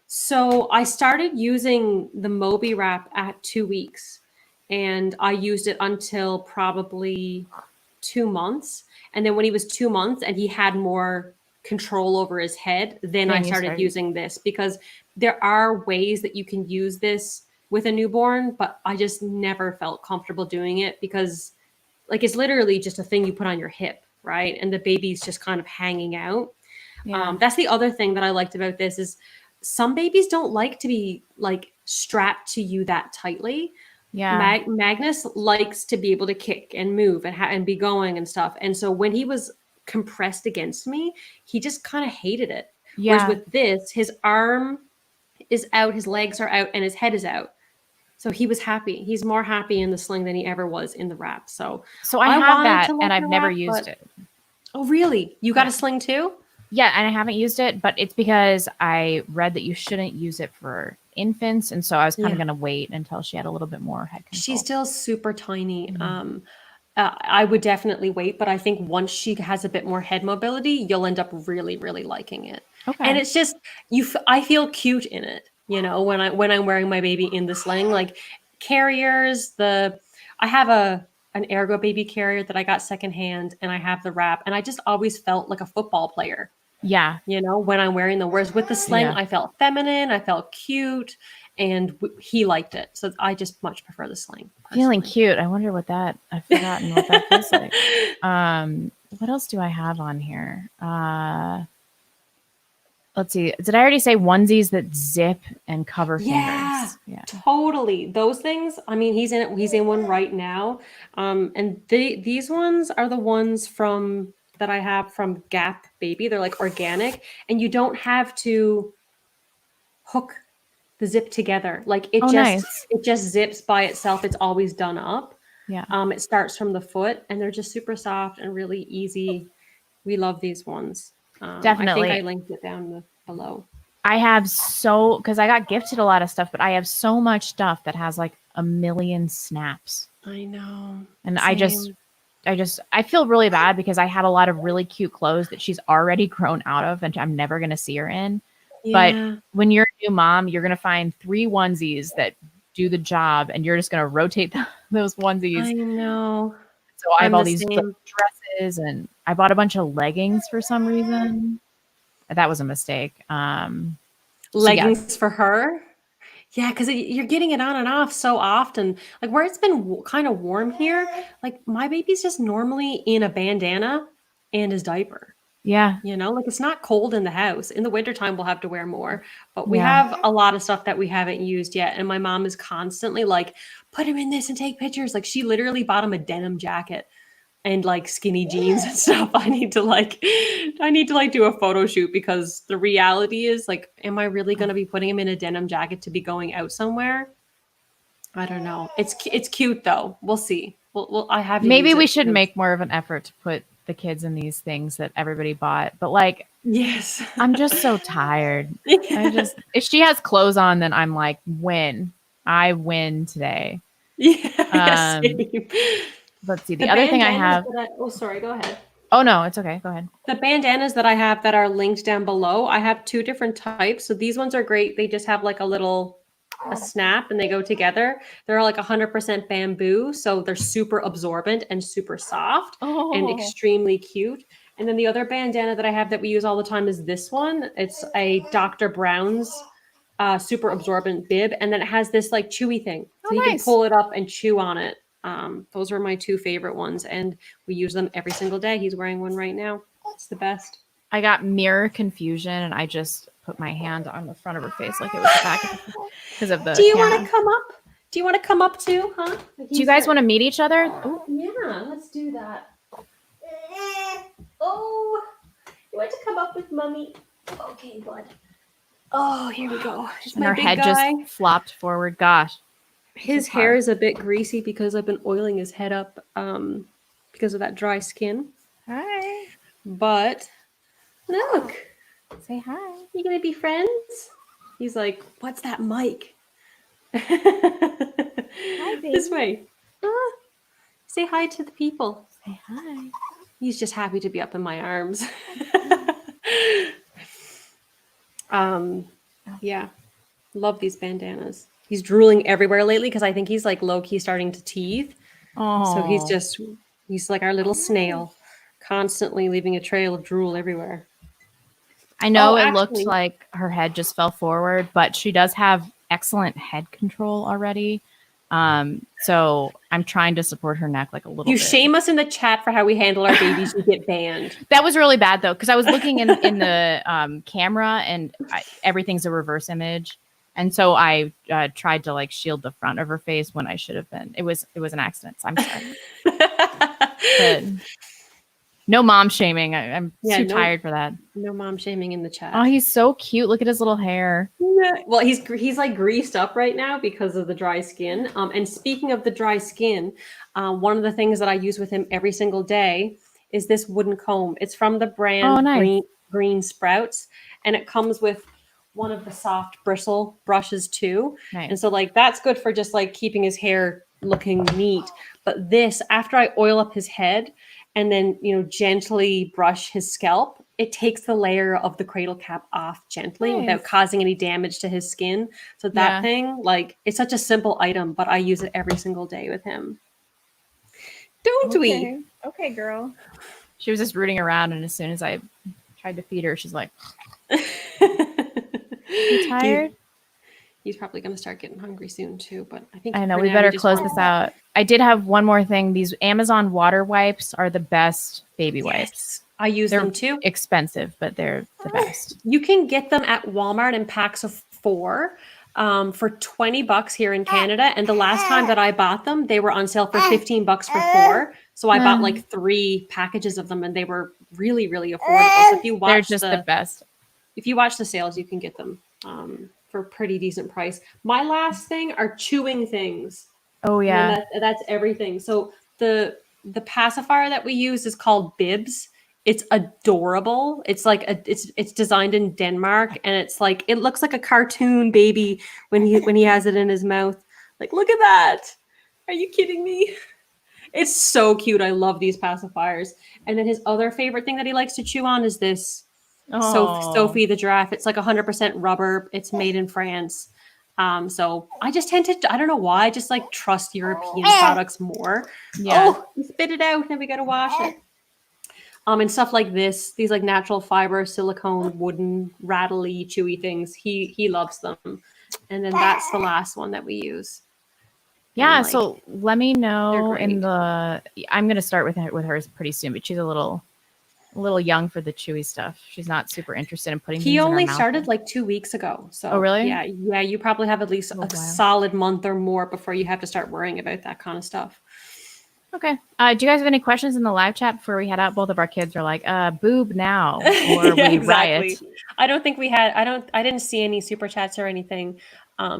B: So I started using the Moby wrap at 2 weeks. And I used it until probably 2 months. And then when he was 2 months and he had more control over his head, then I started using this because there are ways that you can use this with a newborn, but I just never felt comfortable doing it because like it's literally just a thing you put on your hip, right? And the baby's just kind of hanging out.
A: Yeah.
B: That's the other thing that I liked about this is some babies don't like to be like strapped to you that tightly.
A: Yeah.
B: Magnus likes to be able to kick and move and be going and stuff. And so when he was compressed against me, he just kind of hated it. Whereas
A: Yeah.
B: with this, his arm is out, his legs are out, and his head is out. So he was happy. He's more happy in the sling than he ever was in the wrap. So
A: I
B: I
A: have
B: wanted
A: that
B: to
A: and
B: let
A: I've
B: the
A: never
B: wrap,
A: used
B: but
A: it.
B: oh really? You got
A: Yeah.
B: a sling too?
A: Yeah, and I haven't used it, but it's because I read that you shouldn't use it for infants, and so I was kind of
B: Yeah.
A: going to wait until she had a little bit more head
B: She's
A: control.
B: still super tiny.
A: Mhm.
B: I would definitely wait, but I think once she has a bit more head mobility, you'll end up really, really liking it. And
A: Okay.
B: it's just I feel cute in it, you know, when I'm wearing my baby in the sling, like carriers. I have an Ergo baby carrier that I got secondhand, and I have the wrap, and I just always felt like a football player,
A: Yeah.
B: you know, when I'm wearing them. Whereas with the sling,
A: Yeah.
B: I felt feminine, I felt cute, and he liked it. So I just much prefer the sling.
A: Feeling
B: Personally.
A: cute. I wonder what that I've forgotten what that feels like. What else do I have on here? Let's see. Did I already say onesies that zip and cover
B: Yeah,
A: fingers? Yeah.
B: totally. Those things. I mean, he's in it. He's in one right now. And these ones are the ones from that I have from Gap Baby. They're like organic, and you don't have to hook the zip together. Like
A: Oh, nice.
B: it just zips by itself. It's always done up.
A: Yeah.
B: It starts from the foot, and they're just super soft and really easy. We love these ones. I think I
A: Definitely.
B: linked it down below.
A: I have because I got gifted a lot of stuff, but I have so much stuff that has like a million snaps.
B: I know.
A: And
B: Same.
A: I feel really bad because I have a lot of really cute clothes that she's already grown out of and I'm never going to see her in. But
B: Yeah.
A: when you're a new mom, you're going to find 3 onesies that do the job and you're just going to rotate those onesies.
B: I know.
A: So I have
B: I'm
A: all
B: the
A: these like,
B: same.
A: dresses and I bought a bunch of leggings for some reason. That was a mistake. So yeah,
B: Leggings for her. Yeah, because you're getting it on and off so often. Like where it's been kind of warm here, like my baby's just normally in a bandana and his diaper.
A: yeah,
B: You know, like it's not cold in the house. In the wintertime, we'll have to wear more, but we
A: yeah.
B: have a lot of stuff that we haven't used yet. And my mom is constantly like, put him in this and take pictures. Like she literally bought him a denim jacket and like skinny jeans and stuff. I need to like do a photo shoot because the reality is like, am I really going to be putting him in a denim jacket to be going out somewhere? I don't know. It's cute though. We'll see. I have to
A: Maybe
B: use
A: we
B: it
A: should
B: because
A: make more of an effort to put the kids in these things that everybody bought. But like,
B: yes.
A: I'm just so tired.
B: Yeah.
A: If she has clothes on, then I'm like, I win today.
B: Yeah,
A: Um,
B: same.
A: let's see.
B: The
A: The other thing I
B: bandanas
A: have.
B: that oh sorry, go ahead.
A: Oh no, it's okay. Go ahead.
B: The bandanas that I have that are linked down below, I have 2 different types. So these ones are great. They just have like a snap and they go together. They're like 100% bamboo, so they're super absorbent and super soft and
A: Oh,
B: extremely cute. And then the other bandana that I have that we use all the time is this one. It's a Dr. Brown's super absorbent bib, and then it has this like chewy thing, so you can
A: nice.
B: pull it up and chew on it. Those are my 2 favorite ones, and we use them every single day. He's wearing one right now. It's the best.
A: I got mirror confusion, and I just put my hand on the front of her face like it was the back of because of
B: Do
A: the
B: you want
A: camera.
B: to come up? Do you want to come up too, huh?
A: Do you guys want to meet each other? Ooh.
B: Yeah, let's do that. Oh, you want to come up with mommy? Okay, bud. Oh, here we go. Here's
A: And
B: my
A: her
B: big
A: head
B: guy.
A: just flopped forward. Gosh,
B: His hair is a bit greasy because I've been oiling his head up because of that dry skin.
A: Hi.
B: But look,
A: Say hi.
B: you gonna be friends? He's like, what's that mic?
A: Hi, baby.
B: This way. Ah, say hi to the people.
A: Say hi.
B: He's just happy to be up in my arms. Yeah, love these bandanas. He's drooling everywhere lately because I think he's like low key starting to teeth.
A: Oh,
B: So he's like our little snail, constantly leaving a trail of drool everywhere.
A: I know
B: Oh,
A: it looked
B: actually,
A: like her head just fell forward, but she does have excellent head control already. So I'm trying to support her neck like a little
B: you
A: bit.
B: shame us in the chat for how we handle our babies. You get banned.
A: That was really bad though, because I was looking in the camera and everything's a reverse image, and so I tried to like shield the front of her face when I should have been. It was an accident. So I'm sorry, but no mom shaming. I'm
B: Yeah,
A: too tired for that.
B: no mom shaming in the
A: Oh,
B: chat.
A: he's so cute. Look at his little hair.
B: Yeah. Well, he's like greased up right now because of the dry skin. And speaking of the dry skin, one of the things that I use with him every single day is this wooden comb. It's from the
A: Oh,
B: brand
A: nice.
B: Green Sprouts, and it comes with one of the soft bristle brushes too.
A: Nice.
B: And so like that's good for just like keeping his hair looking neat. But this, after I oil up his head and then gently brush his scalp, it takes the layer of the cradle cap off gently without
A: Nice.
B: causing any damage to his skin. So that thing, like, it's such a simple item, but I use it every single day with him. Don't we?
A: Okay, girl. She was just rooting around, and as soon as I tried to feed her, she's like, "You tired?"
B: He's probably going to start getting hungry soon too, but I think
A: I know
B: for
A: we
B: now,
A: better
B: just
A: close
B: want-
A: this out. I did have one more thing. These Amazon water wipes are the best baby wipes.
B: I use
A: They're
B: them too.
A: expensive, but they're the best.
B: You can get them at Walmart in packs of 4 for $20 here in Canada. And the last time that I bought them, they were on sale for $15 for 4. So I bought like 3 packages of them, and they were really, really affordable. So if you watch
A: They're just the best.
B: If you watch the sales, you can get them for a pretty decent price. My last thing are chewing things.
A: Oh yeah,
B: that's everything. So the pacifier that we use is called Bibs. It's adorable. It's like it's designed in Denmark, and it's like it looks like a cartoon baby when he has it in his mouth. Like, look at that. Are you kidding me? It's so cute. I love these pacifiers. And then his other favorite thing that he likes to chew on is this Sophie the giraffe. It's like 100% rubber. It's made in France. So I just tend to, I don't know why, I just like trust European products more.
A: Yeah.
B: Oh, you spit it out, then we gotta wash it. And stuff like this, these like natural fiber, silicone, wooden, rattly, chewy things. He loves them. And then that's the last one that we use.
A: Yeah.
B: And, like,
A: So let me know
B: great.
A: in the. I'm gonna start with hers pretty soon, but she's a little young for the chewy stuff. She's not super interested in putting.
B: He only started like 2 weeks ago. So
A: oh really?
B: Yeah. You probably have at least a solid month or more before you have to start worrying about that kind of stuff.
A: Okay. Do you guys have any questions in the live chat before we head out? Both of our kids are like, boob now, or
B: yeah,
A: we
B: exactly.
A: riot.
B: I don't think we had. I didn't see any super chats or anything.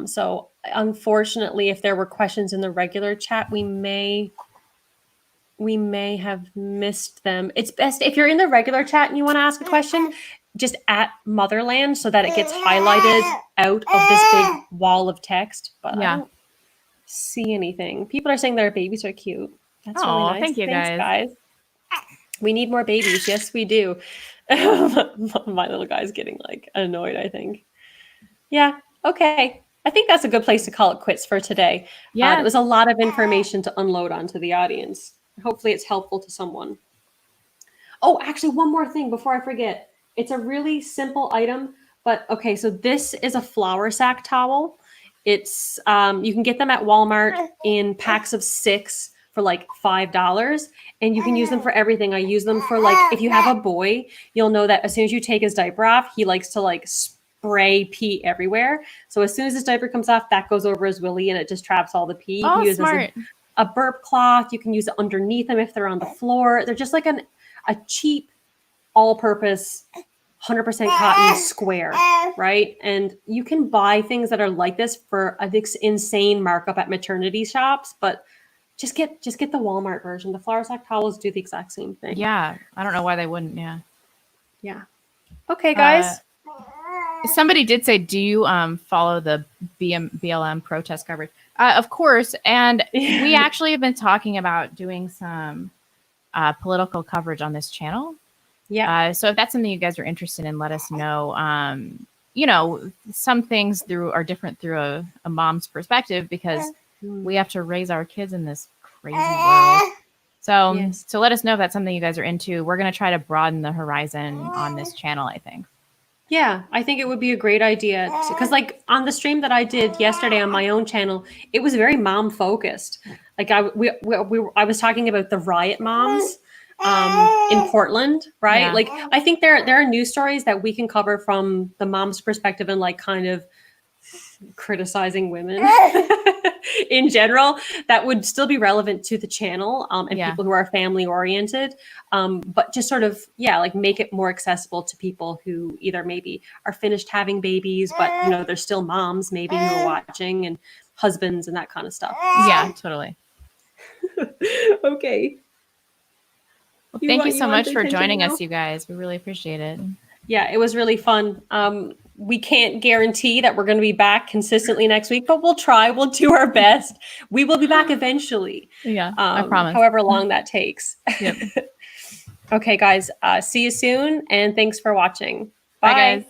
B: So unfortunately, if there were questions in the regular chat, we may have missed them. It's best if you're in the regular chat and you want to ask a question, just at Motherland so that it gets highlighted out of this big wall of text. But I don't see anything. People are saying their babies are cute. That's really nice.
A: Thank you.
B: Thanks, guys. We need more babies. Yes, we do. My little guy's getting like annoyed, I think. Yeah. Okay. I think that's a good place to call it quits for today.
A: Yeah.
B: It was a lot of information to unload onto the audience. Hopefully it's helpful to someone. Oh, actually, one more thing before I forget. It's a really simple item, but okay, so this is a flour sack towel. It's you can get them at Walmart in packs of 6 for like $5, and you can use them for everything. I use them for like if you have a boy, you'll know that as soon as you take his diaper off, he likes to like spray pee everywhere. So as soon as his diaper comes off, that goes over his willy and it just traps all the pee.
A: Oh,
B: you use
A: smart.
B: a burp cloth. You can use it underneath them if they're on the floor. They're just like a cheap, all-purpose, 100% cotton square, right? And you can buy things that are like this for an insane markup at maternity shops, but just get the Walmart version. The flour sack towels do the exact same thing.
A: Yeah, I don't know why they wouldn't.
B: Yeah. Okay, guys.
A: Somebody did say, do you follow the BLM protest coverage? Of course. And we actually have been talking about doing some political coverage on this channel.
B: Yeah.
A: So if that's something you guys are interested in, let us know. Some things are different through a mom's perspective because we have to raise our kids in this crazy world. So, so let us know if that's something you guys are into. We're going to try to broaden the horizon on this channel, I think.
B: Yeah, I think it would be a great idea because, like, on the stream that I did yesterday on my own channel, it was very mom focused. Like, I was talking about the riot moms in Portland, right?
A: Yeah.
B: Like, I think there are news stories that we can cover from the mom's perspective and like kind of criticizing women in general that would still be relevant to the channel and
A: Yeah.
B: people who are family oriented, but just sort of like make it more accessible to people who either maybe are finished having babies but they're still moms maybe who are watching, and husbands and that kind of stuff.
A: Yeah, totally.
B: Okay.
A: Well, thank you so much for joining us, you guys. We really appreciate it.
B: Yeah, it was really fun. We can't guarantee that we're going to be back consistently next week, but we'll try. We'll do our best. We will be back eventually.
A: Yeah, I promise.
B: However long that takes.
A: Yep.
B: Okay, guys. See you soon, and thanks for watching.
A: Bye guys.